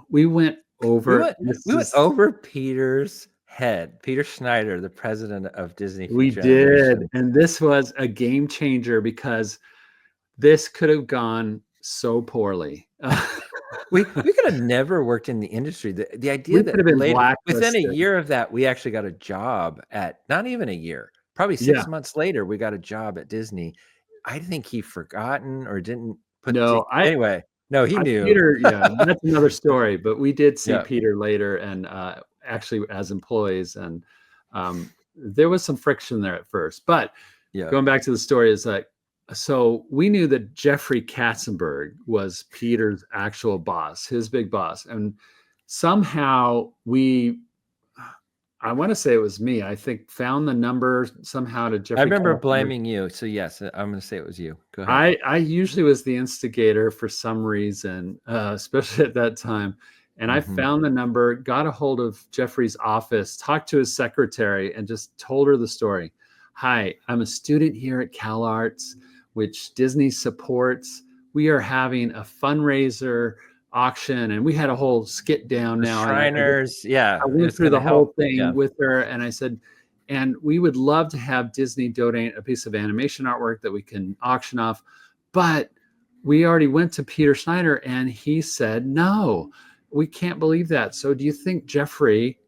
we went over. We went over Peter's head. Peter Schneider, the president of Disney. We did. And this was a game changer because this could have gone so poorly. we could have never worked in the industry. The idea that within a year of that, we actually got a job at, not even a year, Probably Yeah. 6 months later, we got a job at Disney. I think he forgotten or didn't put No, anyway, no, he knew. Peter, yeah, that's another story. But we did see Yeah, Peter later, and actually as employees, and there was some friction there at first. But yeah. going back to the story, is like, so we knew that Jeffrey Katzenberg was Peter's actual boss, his big boss, and somehow I want to say it was me, I think, found the number somehow to I Jeffrey remember Katzenberg. blaming you. So yes, I'm going to say it was you. Go ahead. I usually was the instigator for some reason, especially at that time. And I found the number, got a hold of Jeffrey's office, talked to his secretary, and just told her the story. Hi, I'm a student here at CalArts, which Disney supports. We are having a fundraiser auction, and we had a whole skit down The now. Shriners, yeah, I went it's through going to the whole help. thing Yeah. with her, and I said, and we would love to have Disney donate a piece of animation artwork that we can auction off, but we already went to Peter Schneider, and he said, no, we can't believe that. So do you think Jeffrey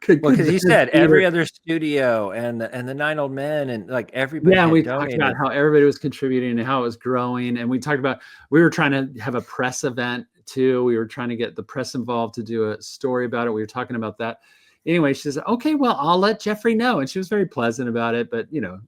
could Well, because he convince said Peter? every other studio and the 9 Old Men and like everybody Yeah, had we talked about donated. how everybody was contributing and how it was growing. And we talked about, we were trying to have a press event too. We were trying to get the press involved to do a story about it. We were talking about that. Anyway, she said, okay, well, I'll let Jeffrey know. And she was very pleasant about it, but you know,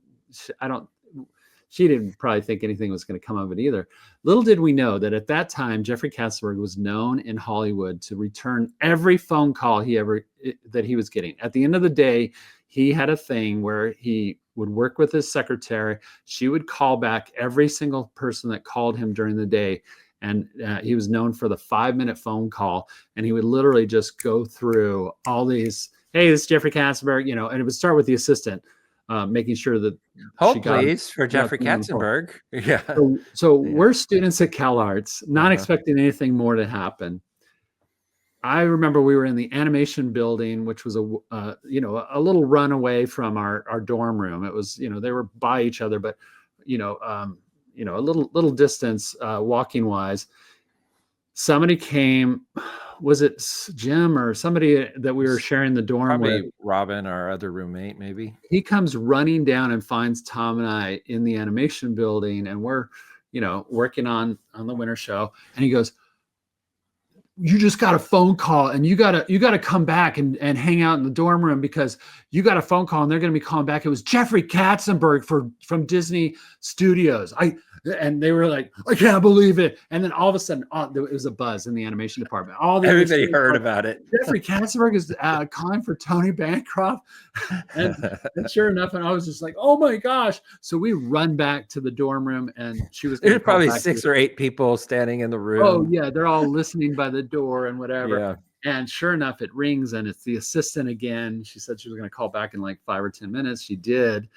she didn't probably think anything was going to come of it either. Little did we know that at that time, Jeffrey Katzenberg was known in Hollywood to return every phone call that he was getting. At the end of the day, he had a thing where he would work with his secretary. She would call back every single person that called him during the day. And he was known for the 5-minute phone call. And he would literally just go through all these, hey, this is Jeffrey Katzenberg, you know, and it would start with the assistant, making sure that Hold please for Jeffrey Katzenberg. Yeah. So we're students at CalArts, not expecting anything more to happen. I remember we were in the animation building, which was a little run away from our dorm room. It was, they were by each other, but a little distance walking wise. Somebody came, was it Jim or somebody that we were sharing the dorm Probably with? Robin, our other roommate, maybe. He comes running down and finds Tom and I in the animation building, and we're, working on the winter show. And he goes, you just got a phone call, and you gotta come back and hang out in the dorm room because you got a phone call and they're gonna be calling back. It was Jeffrey Katzenberg from Disney Studios. And they were like, I can't believe it. And then all of a sudden, it was a buzz in the animation department. Everybody heard about it. Jeffrey Katzenberg is calling for Tony Bancroft. And sure enough, and I was just like, oh my gosh. So we run back to the dorm room, and she was There's probably 6 or 8 people standing in the room. Oh yeah, they're all listening by the door and whatever. Yeah. And sure enough, it rings, and it's the assistant again. She said she was going to call back in like 5 or 10 minutes. She did.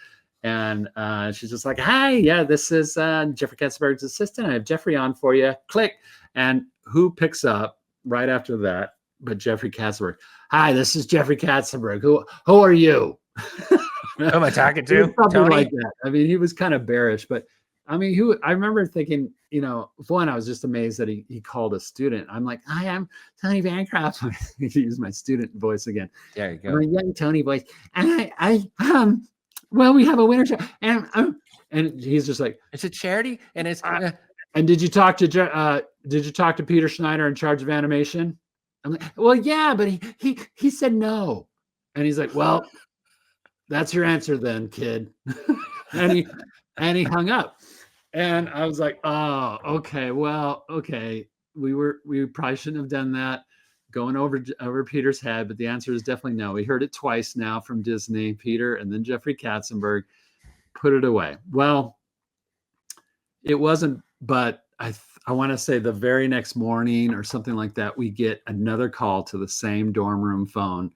And she's just like, hi, yeah, this is Jeffrey Katzenberg's assistant. I have Jeffrey on for you. Click. And who picks up right after that but Jeffrey Katzenberg? Hi, this is Jeffrey Katzenberg. Who are you? Who am I talking to? Something Tony? like that. I mean, he was kind of bearish, but I mean, I remember thinking, one, I was just amazed that he called a student. I'm like, hi, I'm Tony Bancroft. I use my student voice again. There you go. My young Tony voice. And well, we have a winter show, and he's just like, it's a charity, and it's. And did you talk to Peter Schneider in charge of animation? I'm like, well, yeah, but he said no, and he's like, well, that's your answer then, kid. and he hung up, and I was like, oh, okay, well, okay, we probably shouldn't have done that, going over Peter's head, but the answer is definitely no. We heard it twice now from Disney, Peter, and then Jeffrey Katzenberg. Put it away. Well, it wasn't, but I want to say the very next morning or something like that, we get another call to the same dorm room phone,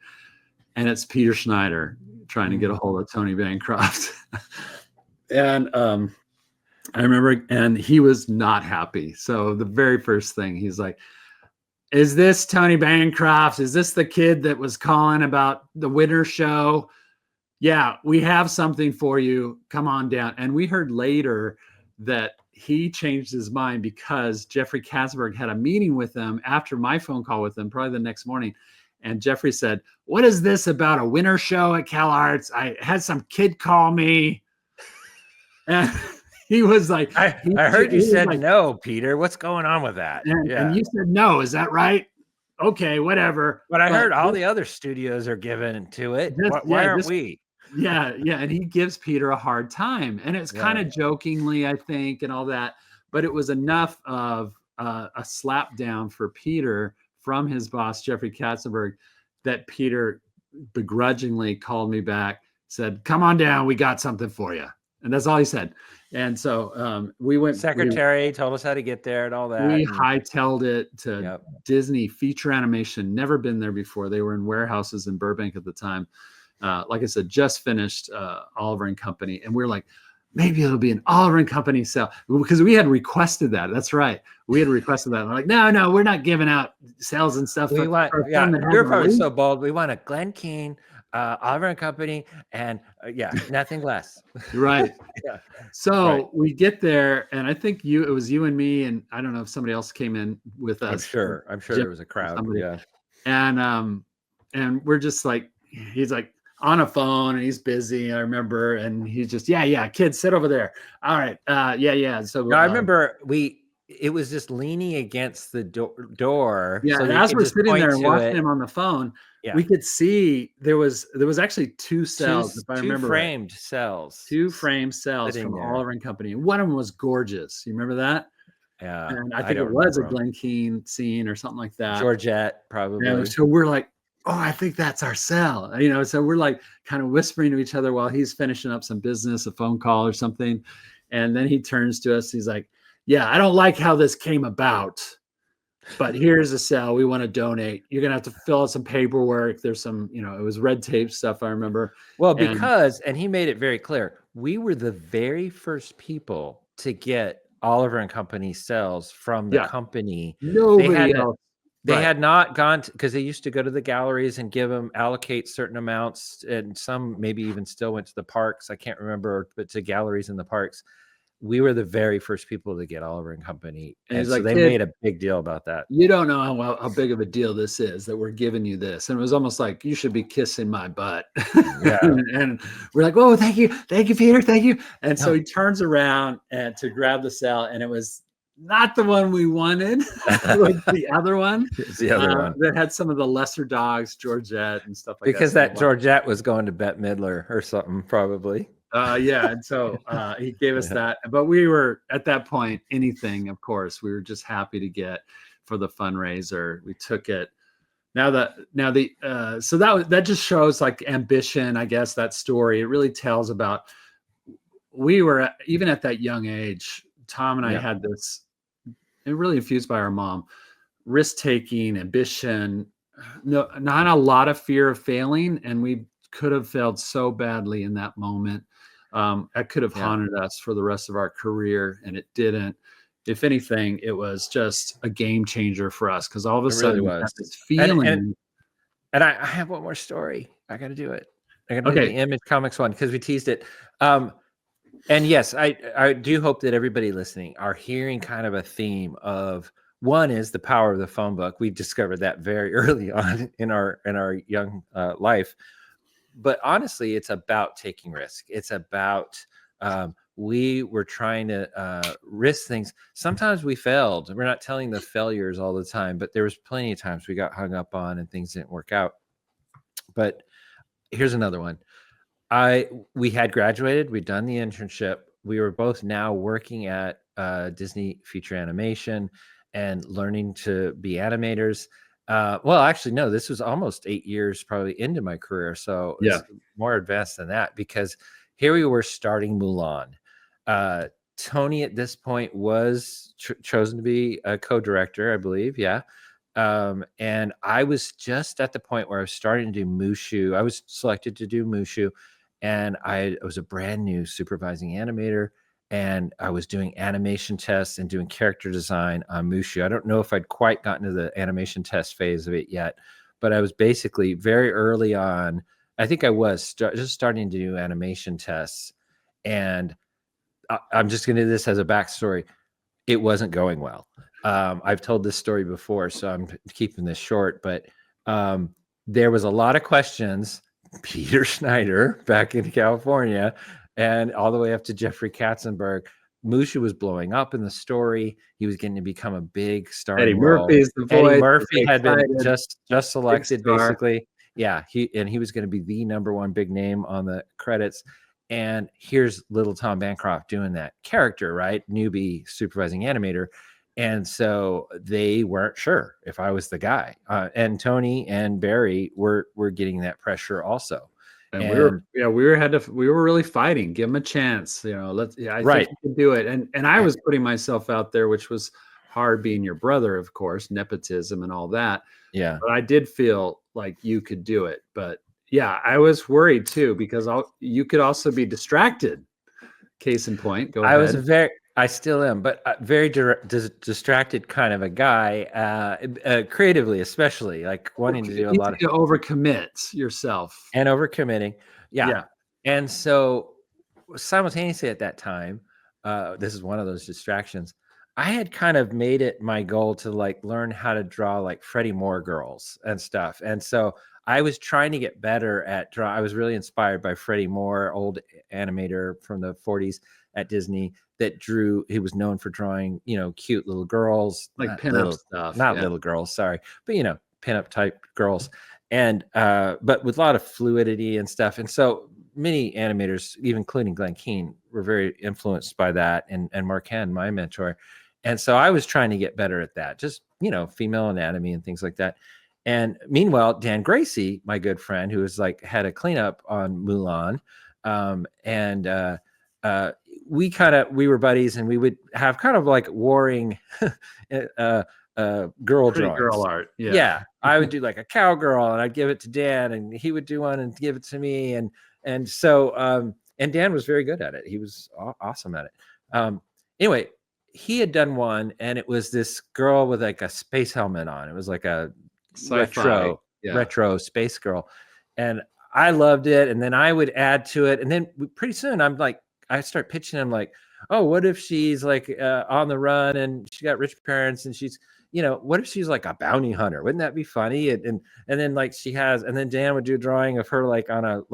and it's Peter Schneider trying to get a hold of Tony Bancroft. And I remember, and he was not happy. So the very first thing, he's like, is this Tony Bancroft? Is this the kid that was calling about the winter show? Yeah, we have something for you. Come on down. And we heard later that he changed his mind because Jeffrey Katzenberg had a meeting with him after my phone call with him, probably the next morning. And Jeffrey said, "What is this about a winter show at CalArts? I had some kid call me." And he was like, I heard you he was said like, no, Peter. What's going on with that? and you said no, is that right? Okay, whatever. But I heard all this, the other studios are giving to it. this, Why yeah, aren't this, we? yeah, yeah. And he gives Peter a hard time. And it's kind Yeah. of jokingly, I think, and all that. But it was enough of a slap down for Peter from his boss, Jeffrey Katzenberg, that Peter begrudgingly called me back, said, "Come on down, we got something for you." And that's all he said. And so we went. Secretary told us how to get there and all that. We And, hightailed it to yep. Disney Feature Animation. Never been there before. They were in warehouses in Burbank at the time. Like I said, just finished Oliver and Company, and we're like, maybe it'll be an Oliver and Company sale, because we had requested that. That's right, we had requested that. And we're like, no, we're not giving out sales and stuff. We want, yeah, we were probably so bold. We want a Glen Keane, Oliver and Company, and yeah, nothing less. Right. Yeah. So right. we get there, and I think it was you and me, and I don't know if somebody else came in with us. I'm sure there was a crowd. Yeah. And we're just like, he's like on a phone and he's busy, I remember, and he's just, yeah, kids, sit over there. All right. Yeah. So no, I remember it was just leaning against the door. Yeah, so and as we're sitting there and watching him on the phone, we could see there was actually two cells, if I remember right. Two framed cells from Oliver and Company. And one of them was gorgeous. You remember that? Yeah. And I think it was a Glen Keane scene or something like that. Georgette, probably. And so we're like, oh, I think that's our cell. So we're like kind of whispering to each other while he's finishing up some business, a phone call or something. And then he turns to us. He's like, yeah, I don't like how this came about, but here's a cell we want to donate. You're going to have to fill out some paperwork. There's some, it was red tape stuff, I remember. Well, and he made it very clear, we were the very first people to get Oliver and Company cells from the company. Nobody else. They had not gone because they used to go to the galleries and allocate certain amounts, and some maybe even still went to the parks. I can't remember, but to galleries in the parks. We were the very first people to get Oliver and Company. And so they made a big deal about that. You don't know how big of a deal this is, that we're giving you this. And it was almost like, you should be kissing my butt. Yeah. And we're like, oh, thank you, Peter, thank you. And so he turns around to grab the cell, and it was not the one we wanted. Like the other one. It's the other one that had some of the lesser dogs, Georgette and stuff like that. Because that Georgette was going to Bette Midler or something, probably. And so he gave us that, but we were at that point, anything, of course, we were just happy to get for the fundraiser. We took it. So that just shows like ambition, I guess, that story. It really tells about, we were, even at that young age, Tom and I had this, and really infused by our mom, risk-taking, ambition, not a lot of fear of failing. And we could have failed so badly in that moment. That could have haunted us for the rest of our career, and it didn't. If anything, it was just a game changer for us, because all of a sudden we had this feeling. And I have one more story. I got to do it. I got to do the Image Comics one, because we teased it. And yes, I do hope that everybody listening are hearing kind of a theme of, one is the power of the phone book. We discovered that very early on in our young life. But honestly, it's about taking risk. It's about we were trying to risk things. Sometimes we failed. We're not telling the failures all the time, but there was plenty of times we got hung up on and things didn't work out. But here's another one. We had graduated. We'd done the internship. We were both now working at Disney Feature Animation and learning to be animators. Well, actually, no, this was almost 8 years probably into my career. So it's more advanced than that, because here we were starting Mulan. Tony at this point was chosen to be a co-director, I believe. Yeah. And I was just at the point where I was starting to do Mushu. I was selected to do Mushu, and I was a brand new supervising animator. And I was doing animation tests and doing character design on Mushu. I don't know if I'd quite gotten to the animation test phase of it yet, but I was basically very early on. I think I was just starting to do animation tests. And I'm just going to do this as a backstory. It wasn't going well. I've told this story before, so I'm keeping this short, but there was a lot of questions. Peter Schneider back in California, and all the way up to Jeffrey Katzenberg. Mushu was blowing up in the story. He was getting to become a big starring Eddie role. Murphy's the Eddie voice. Murphy had been Excited. just selected, Big star. basically. Yeah, he was going to be the #1 big name on the credits. And here's little Tom Bancroft doing that character, right? Newbie supervising animator. And so they weren't sure if I was the guy. And Tony and Barry were getting that pressure also. And we were really fighting. Give him a chance. You know, I think you can do it. And I was putting myself out there, which was hard being your brother, of course, nepotism and all that. Yeah. But I did feel like you could do it. But yeah, I was worried too, because you could also be distracted. Case in point, go ahead. I still am, but very distracted kind of a guy, creatively, especially like wanting to do a lot of overcommit yourself and overcommitting. Yeah. And so simultaneously at that time, this is one of those distractions. I had kind of made it my goal to like learn how to draw like Freddie Moore girls and stuff. And so I was trying to get better at draw. I was really inspired by Freddie Moore, old animator from the 40s at Disney that drew. He was known for drawing, cute little girls, like pinup stuff, not little girls, sorry, but pinup type girls, and but with a lot of fluidity and stuff. And so many animators, even including Glenn Keane, were very influenced by that, and Mark Henn, my mentor. And so I was trying to get better at that, just female anatomy and things like that. And meanwhile, Dan Gracie, my good friend, who was like had a cleanup on Mulan, we were buddies, and we would have kind of like warring girl drawings. Girl art. Yeah. I would do like a cowgirl, and I'd give it to Dan, and he would do one and give it to me. And so and Dan was very good at it. He was awesome at it. Anyway, he had done one, and it was this girl with like a space helmet on. It was like a retro space girl, and I loved it. And then I would add to it, and then pretty soon I start pitching him like, oh, what if she's like on the run, and she got rich parents, and she's what if she's like a bounty hunter? Wouldn't that be funny? And then like and then Dan would do a drawing of her like on a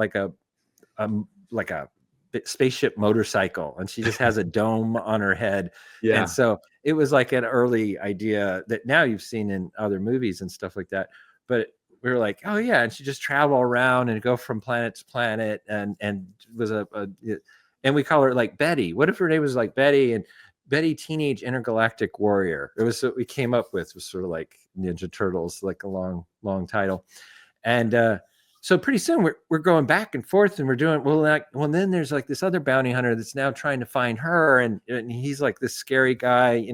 spaceship motorcycle, and she just has a dome on her head. Yeah. And so it was like an early idea that now you've seen in other movies and stuff like that. But we were like, oh yeah, and she just travel around and go from planet to planet, and was and we call her like Betty. What if her name was like Betty, and Betty Teenage Intergalactic Warrior? It was what we came up with, was sort of like Ninja Turtles, like a long title. And so pretty soon we're going back and forth, and we're doing well. Then there's like this other bounty hunter that's now trying to find her, and he's like this scary guy,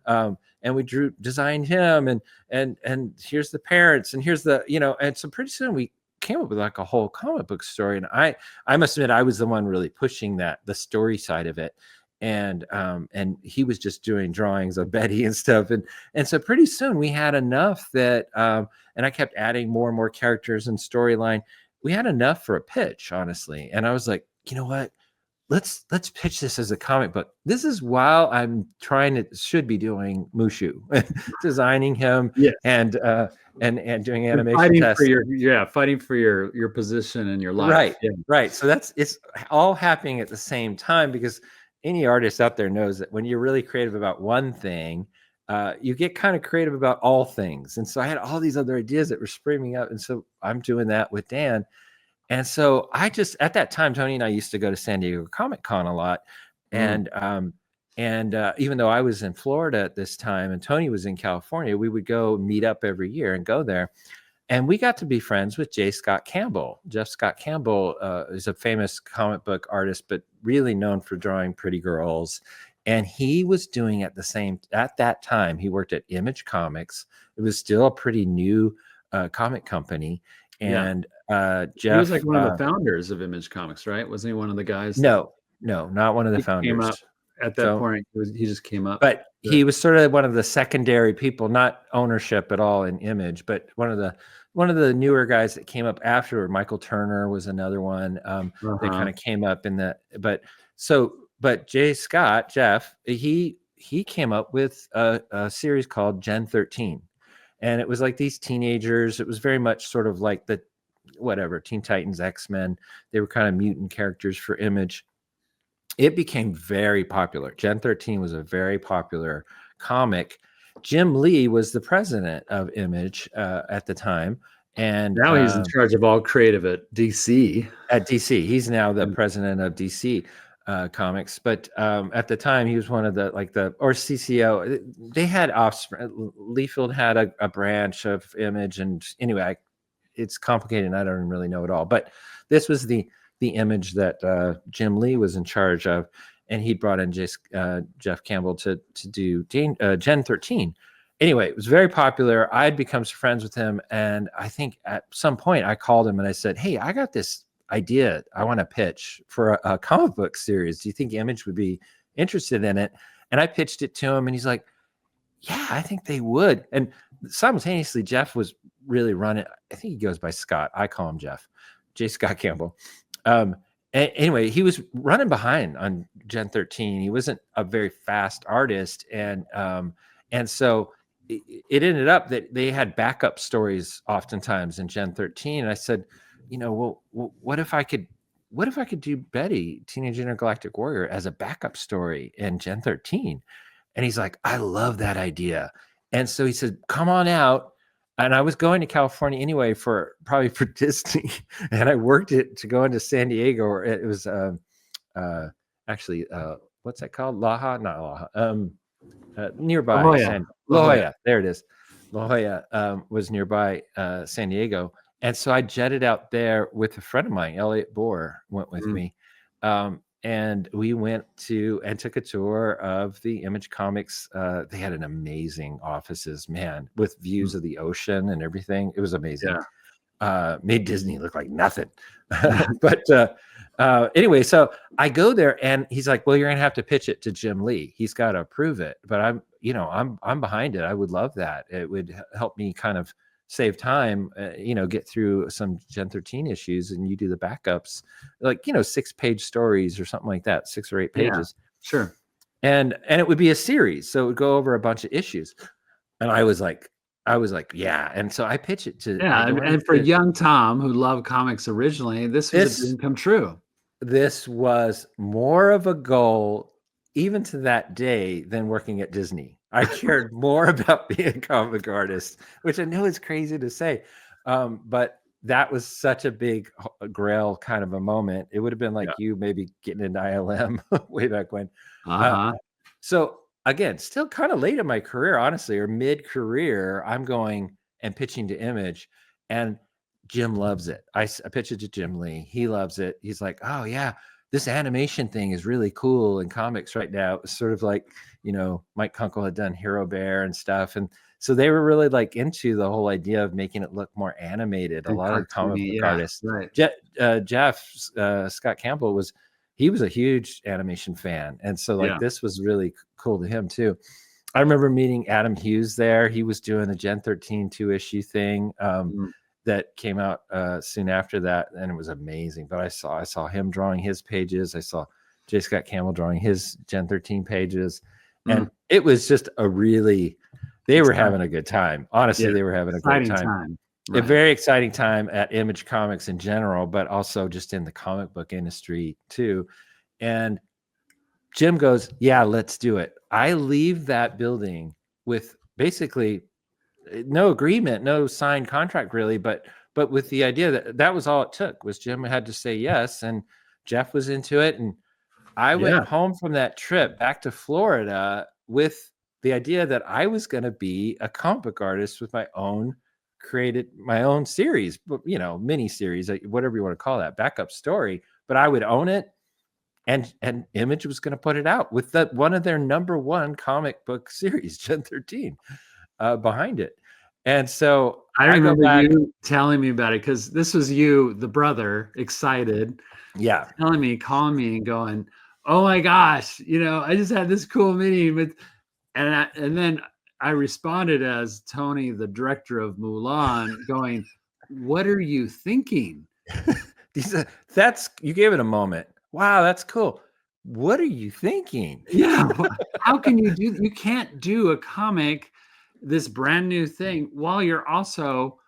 and we designed him, and here's the parents, and here's the and so pretty soon we came up with like a whole comic book story. And I must admit, I was the one really pushing the story side of it. And he was just doing drawings of Betty and stuff. And so pretty soon we had enough that, and I kept adding more and more characters and storyline. We had enough for a pitch, honestly. And I was like, you know what? Let's pitch this as a comic book. This is while I'm should be doing Mushu, designing him, yes. and doing animation tests. Fighting for your position in your life. Right. Yeah. Right. So it's all happening at the same time, because any artist out there knows that when you're really creative about one thing, you get kind of creative about all things. And so I had all these other ideas that were springing up. And so I'm doing that with Dan. And so at that time, Tony and I used to go to San Diego Comic-Con a lot. And even though I was in Florida at this time and Tony was in California, we would go meet up every year and go there. And we got to be friends with J. Scott Campbell. Jeff Scott Campbell is a famous comic book artist, but really known for drawing pretty girls. And he was doing at that time, he worked at Image Comics. It was still a pretty new comic company. And Jeff, he was like one of the founders of Image Comics, right? Wasn't he one of the guys? No, not one of the founders. Came up at that point, he just came up. But he was sort of one of the secondary people, not ownership at all in Image, but one of the newer guys that came up afterward. Michael Turner was another one that kind of came up in the. But J. Scott, Jeff, he came up with a series called Gen 13. And it was like these teenagers. It was very much sort of like the whatever Teen Titans, X-Men. They were kind of mutant characters for Image. It became very popular. Gen 13 was a very popular comic. Jim Lee was the president of Image at the time. And now he's in charge of all creative at DC. At DC. He's now the president of DC Comics. But at the time, he was one of the, or CCO. They had offspring. Liefeld had a branch of Image. And anyway, it's complicated and I don't really know it all. But this was the Image that Jim Lee was in charge of. And he brought in Jeff Campbell to do Gen 13. Anyway, it was very popular. I'd become friends with him. And I think at some point I called him and I said, hey, I got this idea I want to pitch for a comic book series. Do you think Image would be interested in it? And I pitched it to him and he's like, yeah, I think they would. And simultaneously, Jeff was really running. I think he goes by Scott. I call him Jeff, J. Scott Campbell. Anyway, he was running behind on Gen 13. He wasn't a very fast artist. And so it ended up that they had backup stories oftentimes in Gen 13. And I said, well, what if I could do Betty, Teenage Intergalactic Warrior, as a backup story in Gen 13? And he's like, I love that idea. And so he said, come on out. And I was going to California anyway for Disney. And I worked it to go into San Diego, or it was actually what's that called? Not Laja. Nearby. La Jolla. There it is. La Jolla was nearby San Diego. And so I jetted out there with a friend of mine, Elliot Bohr, went with me. And we went and took a tour of the Image Comics. They had an amazing offices, man, with views of the ocean and everything. It was amazing. Made Disney look like nothing. But anyway, so I go there and he's like, well, you're going to have to pitch it to Jim Lee. He's got to approve it. But I'm behind it. I would love that. It would help me kind of save time, get through some Gen 13 issues, and you do the backups, 6-page stories or something like that, 6 or 8 pages. Yeah, sure. And it would be a series. So it would go over a bunch of issues. And I was like, yeah. And so I pitch it to, and for young Tom, who loved comics originally, this was a dream come true. This was more of a goal, even to that day, than working at Disney. I cared more about being a comic artist, which I know is crazy to say. But that was such a big grail kind of a moment. It would have been like you maybe getting into ILM way back when. So again, still kind of late in my career, honestly, or mid-career, I'm going and pitching to Image, and Jim loves it. I pitch it to Jim Lee. He loves it. He's like, oh yeah, this animation thing is really cool in comics right now. It's sort of like, Mike Kunkel had done Hero Bear and stuff. And so they were really like into the whole idea of making it look more animated. A lot of comic book artists, right. Jeff, Scott Campbell was a huge animation fan. And so this was really cool to him too. I remember meeting Adam Hughes there. He was doing a Gen 13 2-issue thing. That came out soon after that, and it was amazing. But I saw him drawing his pages. I saw J. Scott Campbell drawing his Gen 13 pages, and it was just they were having a good time. Honestly, they were having a great time. Right. A very exciting time at Image Comics in general, but also just in the comic book industry too. And Jim goes, "Yeah, let's do it." I leave that building with basically no agreement, no signed contract really, but with the idea that was all it took, was Jim had to say yes, and Jeff was into it. And I went home from that trip back to Florida with the idea that I was going to be a comic book artist with my own series, mini series, whatever you want to call that, backup story, but I would own it. And Image was going to put it out with one of their #1 comic book series, Gen 13. Behind it. And so I remember you telling me about it, because this was you, the brother, excited, calling me and going, oh my gosh, I just had this cool meeting and then I responded as Tony, the director of Mulan, going, what are you thinking? You gave it a moment. Wow, that's cool. What are you thinking? Yeah. How can you can't do a comic this brand new thing while you're also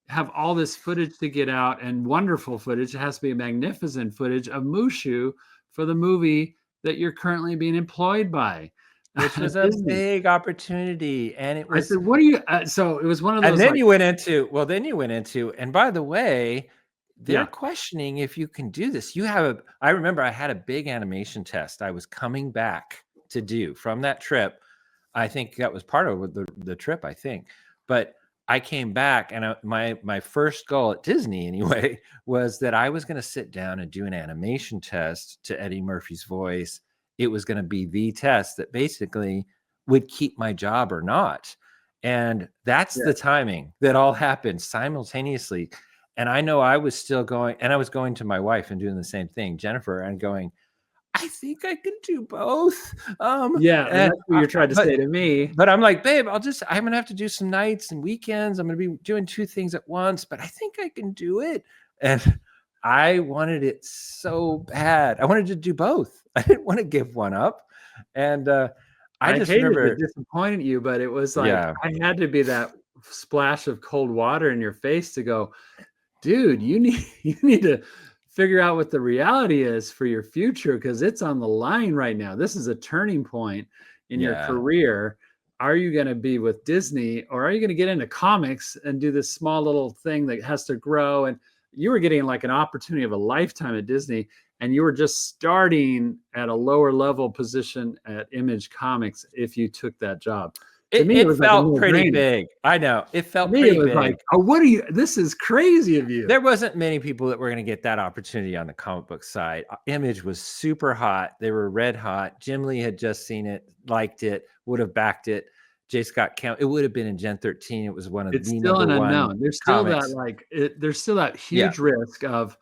have all this footage to get out and wonderful footage. It has to be magnificent footage of Mushu for the movie that you're currently being employed by, which was a Disney. big opportunity. And it was, I said, what are you, so it was one of those. And then you went into, and by the way, they're questioning if you can do this. I remember I had a big animation test I was coming back to do from that trip. I think that was part of the trip, I think. But I came back, and my first goal at Disney anyway was that I was going to sit down and do an animation test to Eddie Murphy's voice. It was going to be the test that basically would keep my job or not. And that's the timing that all happened simultaneously. And I know I was still going, and I was going to my wife and doing the same thing, Jennifer, and going, I think I can do both. And that's what you tried to say to me. But I'm like, babe, I'm going to have to do some nights and weekends. I'm going to be doing 2 things at once, but I think I can do it. And I wanted it so bad. I wanted to do both. I didn't want to give one up. And I just remember disappointing you, but it was like, I had to be that splash of cold water in your face to go, dude, you need to figure out what the reality is for your future, because it's on the line right now. This is a turning point in your career. Are you going to be with Disney, or are you going to get into comics and do this small little thing that has to grow? And you were getting like an opportunity of a lifetime at Disney, and you were just starting at a lower level position at Image Comics if you took that job. It felt pretty big. I know. It felt pretty big. Like, oh, what are you? This is crazy of you. There wasn't many people that were going to get that opportunity on the comic book side. Image was super hot. They were red hot. Jim Lee had just seen it, liked it, would have backed it. J. Scott Campbell. It would have been in Gen 13. It was one of the still an unknown. There's still comics. There's still that huge risk of,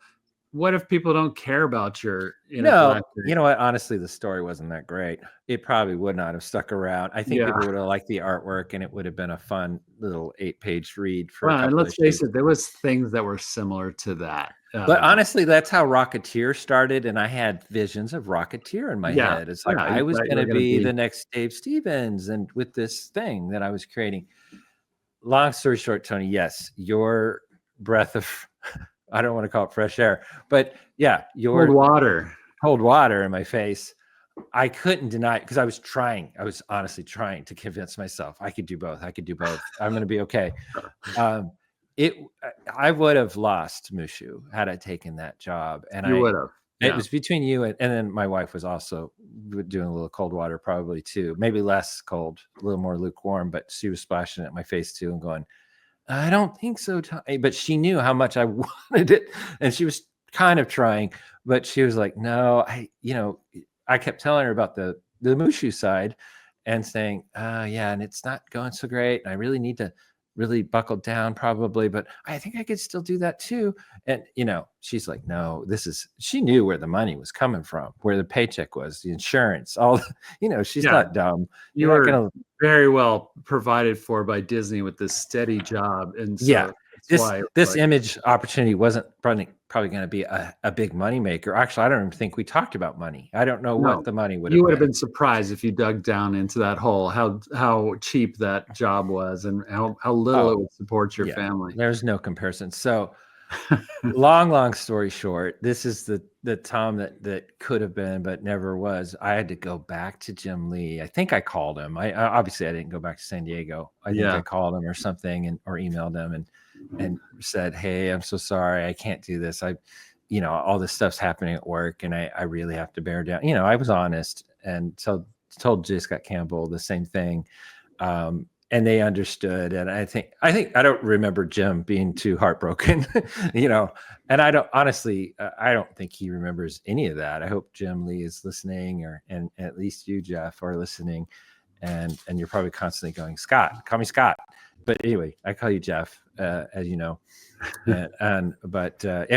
what if people don't care about your you know what, honestly, the story wasn't that great. It probably would not have stuck around. I think people would have liked the artwork, and it would have been a fun little 8-page read for a couple and let's face it, there was things that were similar to that, but honestly, that's how Rocketeer started, and I had visions of Rocketeer in my head. It's like I was going to be the next Dave Stevens, and with this thing that I was creating. Long story short, Tony, yes, your breath of I don't want to call it fresh air, but your cold water in my face. I couldn't deny it, because I was trying. I was honestly trying to convince myself I could do both. I'm going to be okay. I would have lost Mushu had I taken that job, and you would have. It was between you and then my wife was also doing a little cold water, probably too, maybe less cold, a little more lukewarm, but she was splashing it in my face too and going, I don't think so, Tommy. But she knew how much I wanted it, and she was kind of trying, but she was like, no, I kept telling her about the Mushu side and saying, and it's not going so great. I really need to really buckle down probably, but I think I could still do that too. And, she's like, no, she knew where the money was coming from, where the paycheck was, the insurance, all, she's not dumb. You were very well provided for by Disney with this steady job. And so this Image opportunity wasn't probably going to be a big money maker. Actually, I don't even think we talked about money. I don't know what the money would have been. You would have been surprised if you dug down into that hole, how cheap that job was, and how little it would support your family. There's no comparison. So long story short, this is the Tom that could have been but never was. I had to go back to Jim Lee. I think I called him. I obviously I didn't go back to San Diego. I think I called him or something, or emailed him and said, hey, I'm so sorry, I can't do this. All this stuff's happening at work, and I really have to bear down. I was honest, and so told J. Scott Campbell the same thing. And they understood. And I think I don't remember Jim being too heartbroken, and I don't think he remembers any of that. I hope Jim Lee is listening, and at least you, Jeff, are listening, and you're probably constantly going, Scott, call me Scott. But anyway, I call you Jeff, as you know. And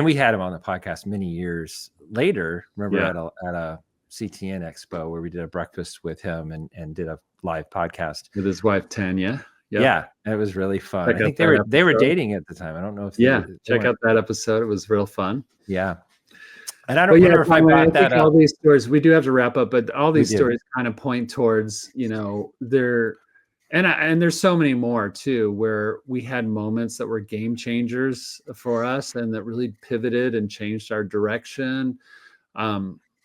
we had him on the podcast many years later. Remember at a CTN Expo where we did a breakfast with him and did a live podcast with his wife Tanya. Yeah, it was really fun. I think they were dating at the time. I don't know if check out that episode. It was real fun. Yeah. And I don't remember if I brought that up. All these stories, we do have to wrap up, but all these stories kind of point towards, And there's so many more too, where we had moments that were game changers for us and that really pivoted and changed our direction.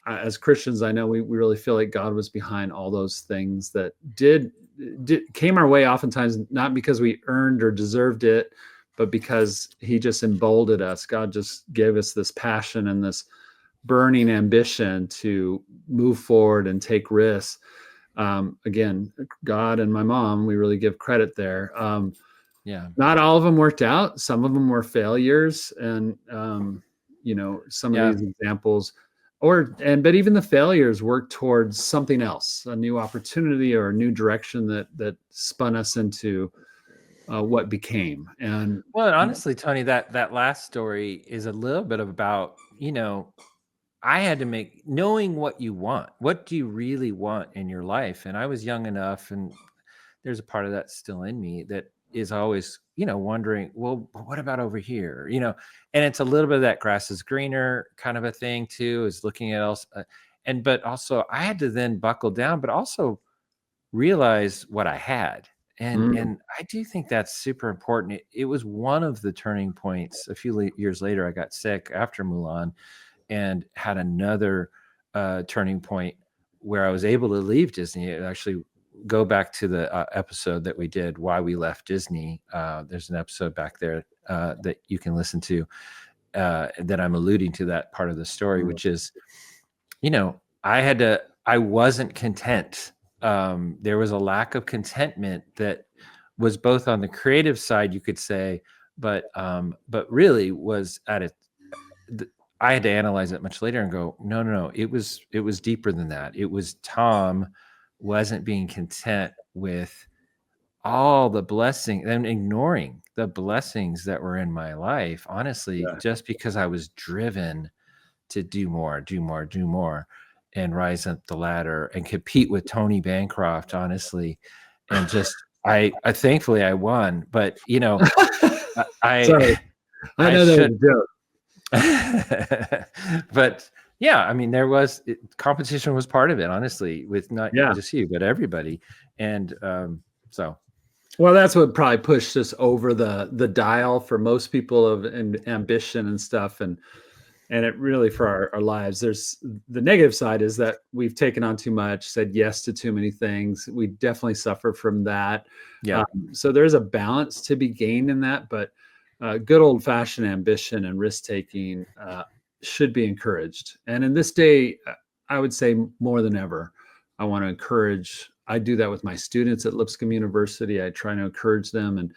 As Christians, I know we really feel like God was behind all those things that came our way oftentimes, not because we earned or deserved it, but because he just emboldened us. God just gave us this passion and this burning ambition to move forward and take risks. Again, God and my mom, we really give credit there. Yeah. Not all of them worked out. Some of them were failures, and some of Yeah. these examples, but even the failures worked towards something else, a new opportunity or a new direction that spun us into what became. And Well, honestly, Tony, that last story is a little bit about, I had to make knowing what you want. What do you really want in your life? And I was young enough, and there's a part of that still in me that is always, wondering, well, what about over here? And it's a little bit of that grass is greener kind of a thing too, is looking at else. But also I had to then buckle down, but also realize what I had. And I do think that's super important. It was one of the turning points. A few years later, I got sick after Mulan and had another turning point where I was able to leave Disney. Actually, go back to the episode that we did, why we left Disney. There's an episode back there that you can listen to that I'm alluding to that part of the story, which is, I wasn't content. There was a lack of contentment that was both on the creative side, you could say, but really was at it. I had to analyze it much later and go, no, it was deeper than that. It was Tom wasn't being content with all the blessing and ignoring the blessings that were in my life, honestly, just because I was driven to do more and rise up the ladder and compete with Tony Bancroft, honestly. And just, I thankfully I won, but sorry, I know that was a joke. But yeah, I mean, competition was part of it, honestly, with not just you, but everybody. And well, that's what probably pushed us over the dial for most people of ambition and stuff. And it really, for our lives, there's the negative side is that we've taken on too much, said yes to too many things. We definitely suffer from that. Yeah. So there's a balance to be gained in that, but good old fashioned ambition and risk taking should be encouraged. And in this day, I would say more than ever, I want to encourage. I do that with my students at Lipscomb University. I try to encourage them. And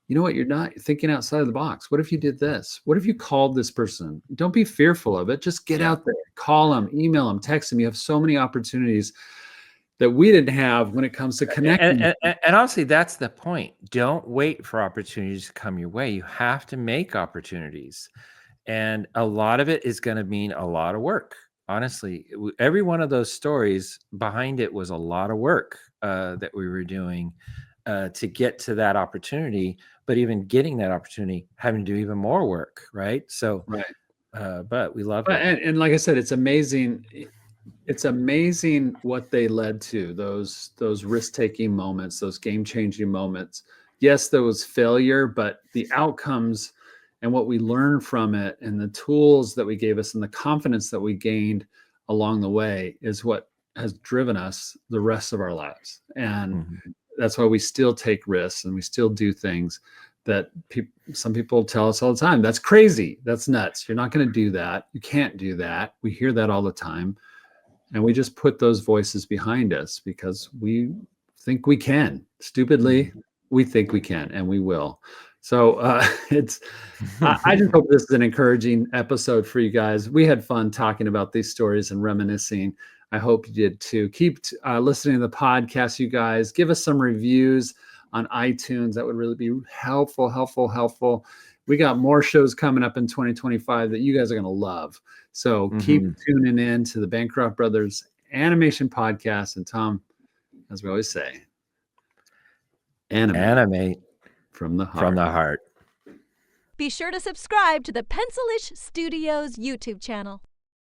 you know what? You're not thinking outside of the box. What if you did this? What if you called this person? Don't be fearful of it. Just get out there, call them, email them, text them. You have so many opportunities that we didn't have when it comes to connecting. And honestly, that's the point. Don't wait for opportunities to come your way. You have to make opportunities. And a lot of it is going to mean a lot of work. Honestly, every one of those stories behind it was a lot of work that we were doing to get to that opportunity. But even getting that opportunity, having to do even more work, right? So, but we love it. And like I said, it's amazing. It's amazing what they led to, those risk-taking moments, those game-changing moments. Yes, there was failure, but the outcomes and what we learned from it and the tools that we gave us and the confidence that we gained along the way is what has driven us the rest of our lives. And that's why we still take risks and we still do things that some people tell us all the time. That's crazy. That's nuts. You're not going to do that. You can't do that. We hear that all the time. And we just put those voices behind us because we think we can. Stupidly, we think we can, and we will. So I just hope this is an encouraging episode for you guys. We had fun talking about these stories and reminiscing. I hope you did too. Keep listening to the podcast, you guys. Give us some reviews on iTunes. That would really be helpful. We got more shows coming up in 2025 that you guys are going to love. So keep tuning in to the Bancroft Brothers Animation Podcast. And Tom, as we always say, animate from the heart. Be sure to subscribe to the Pencil-ish Studios YouTube channel.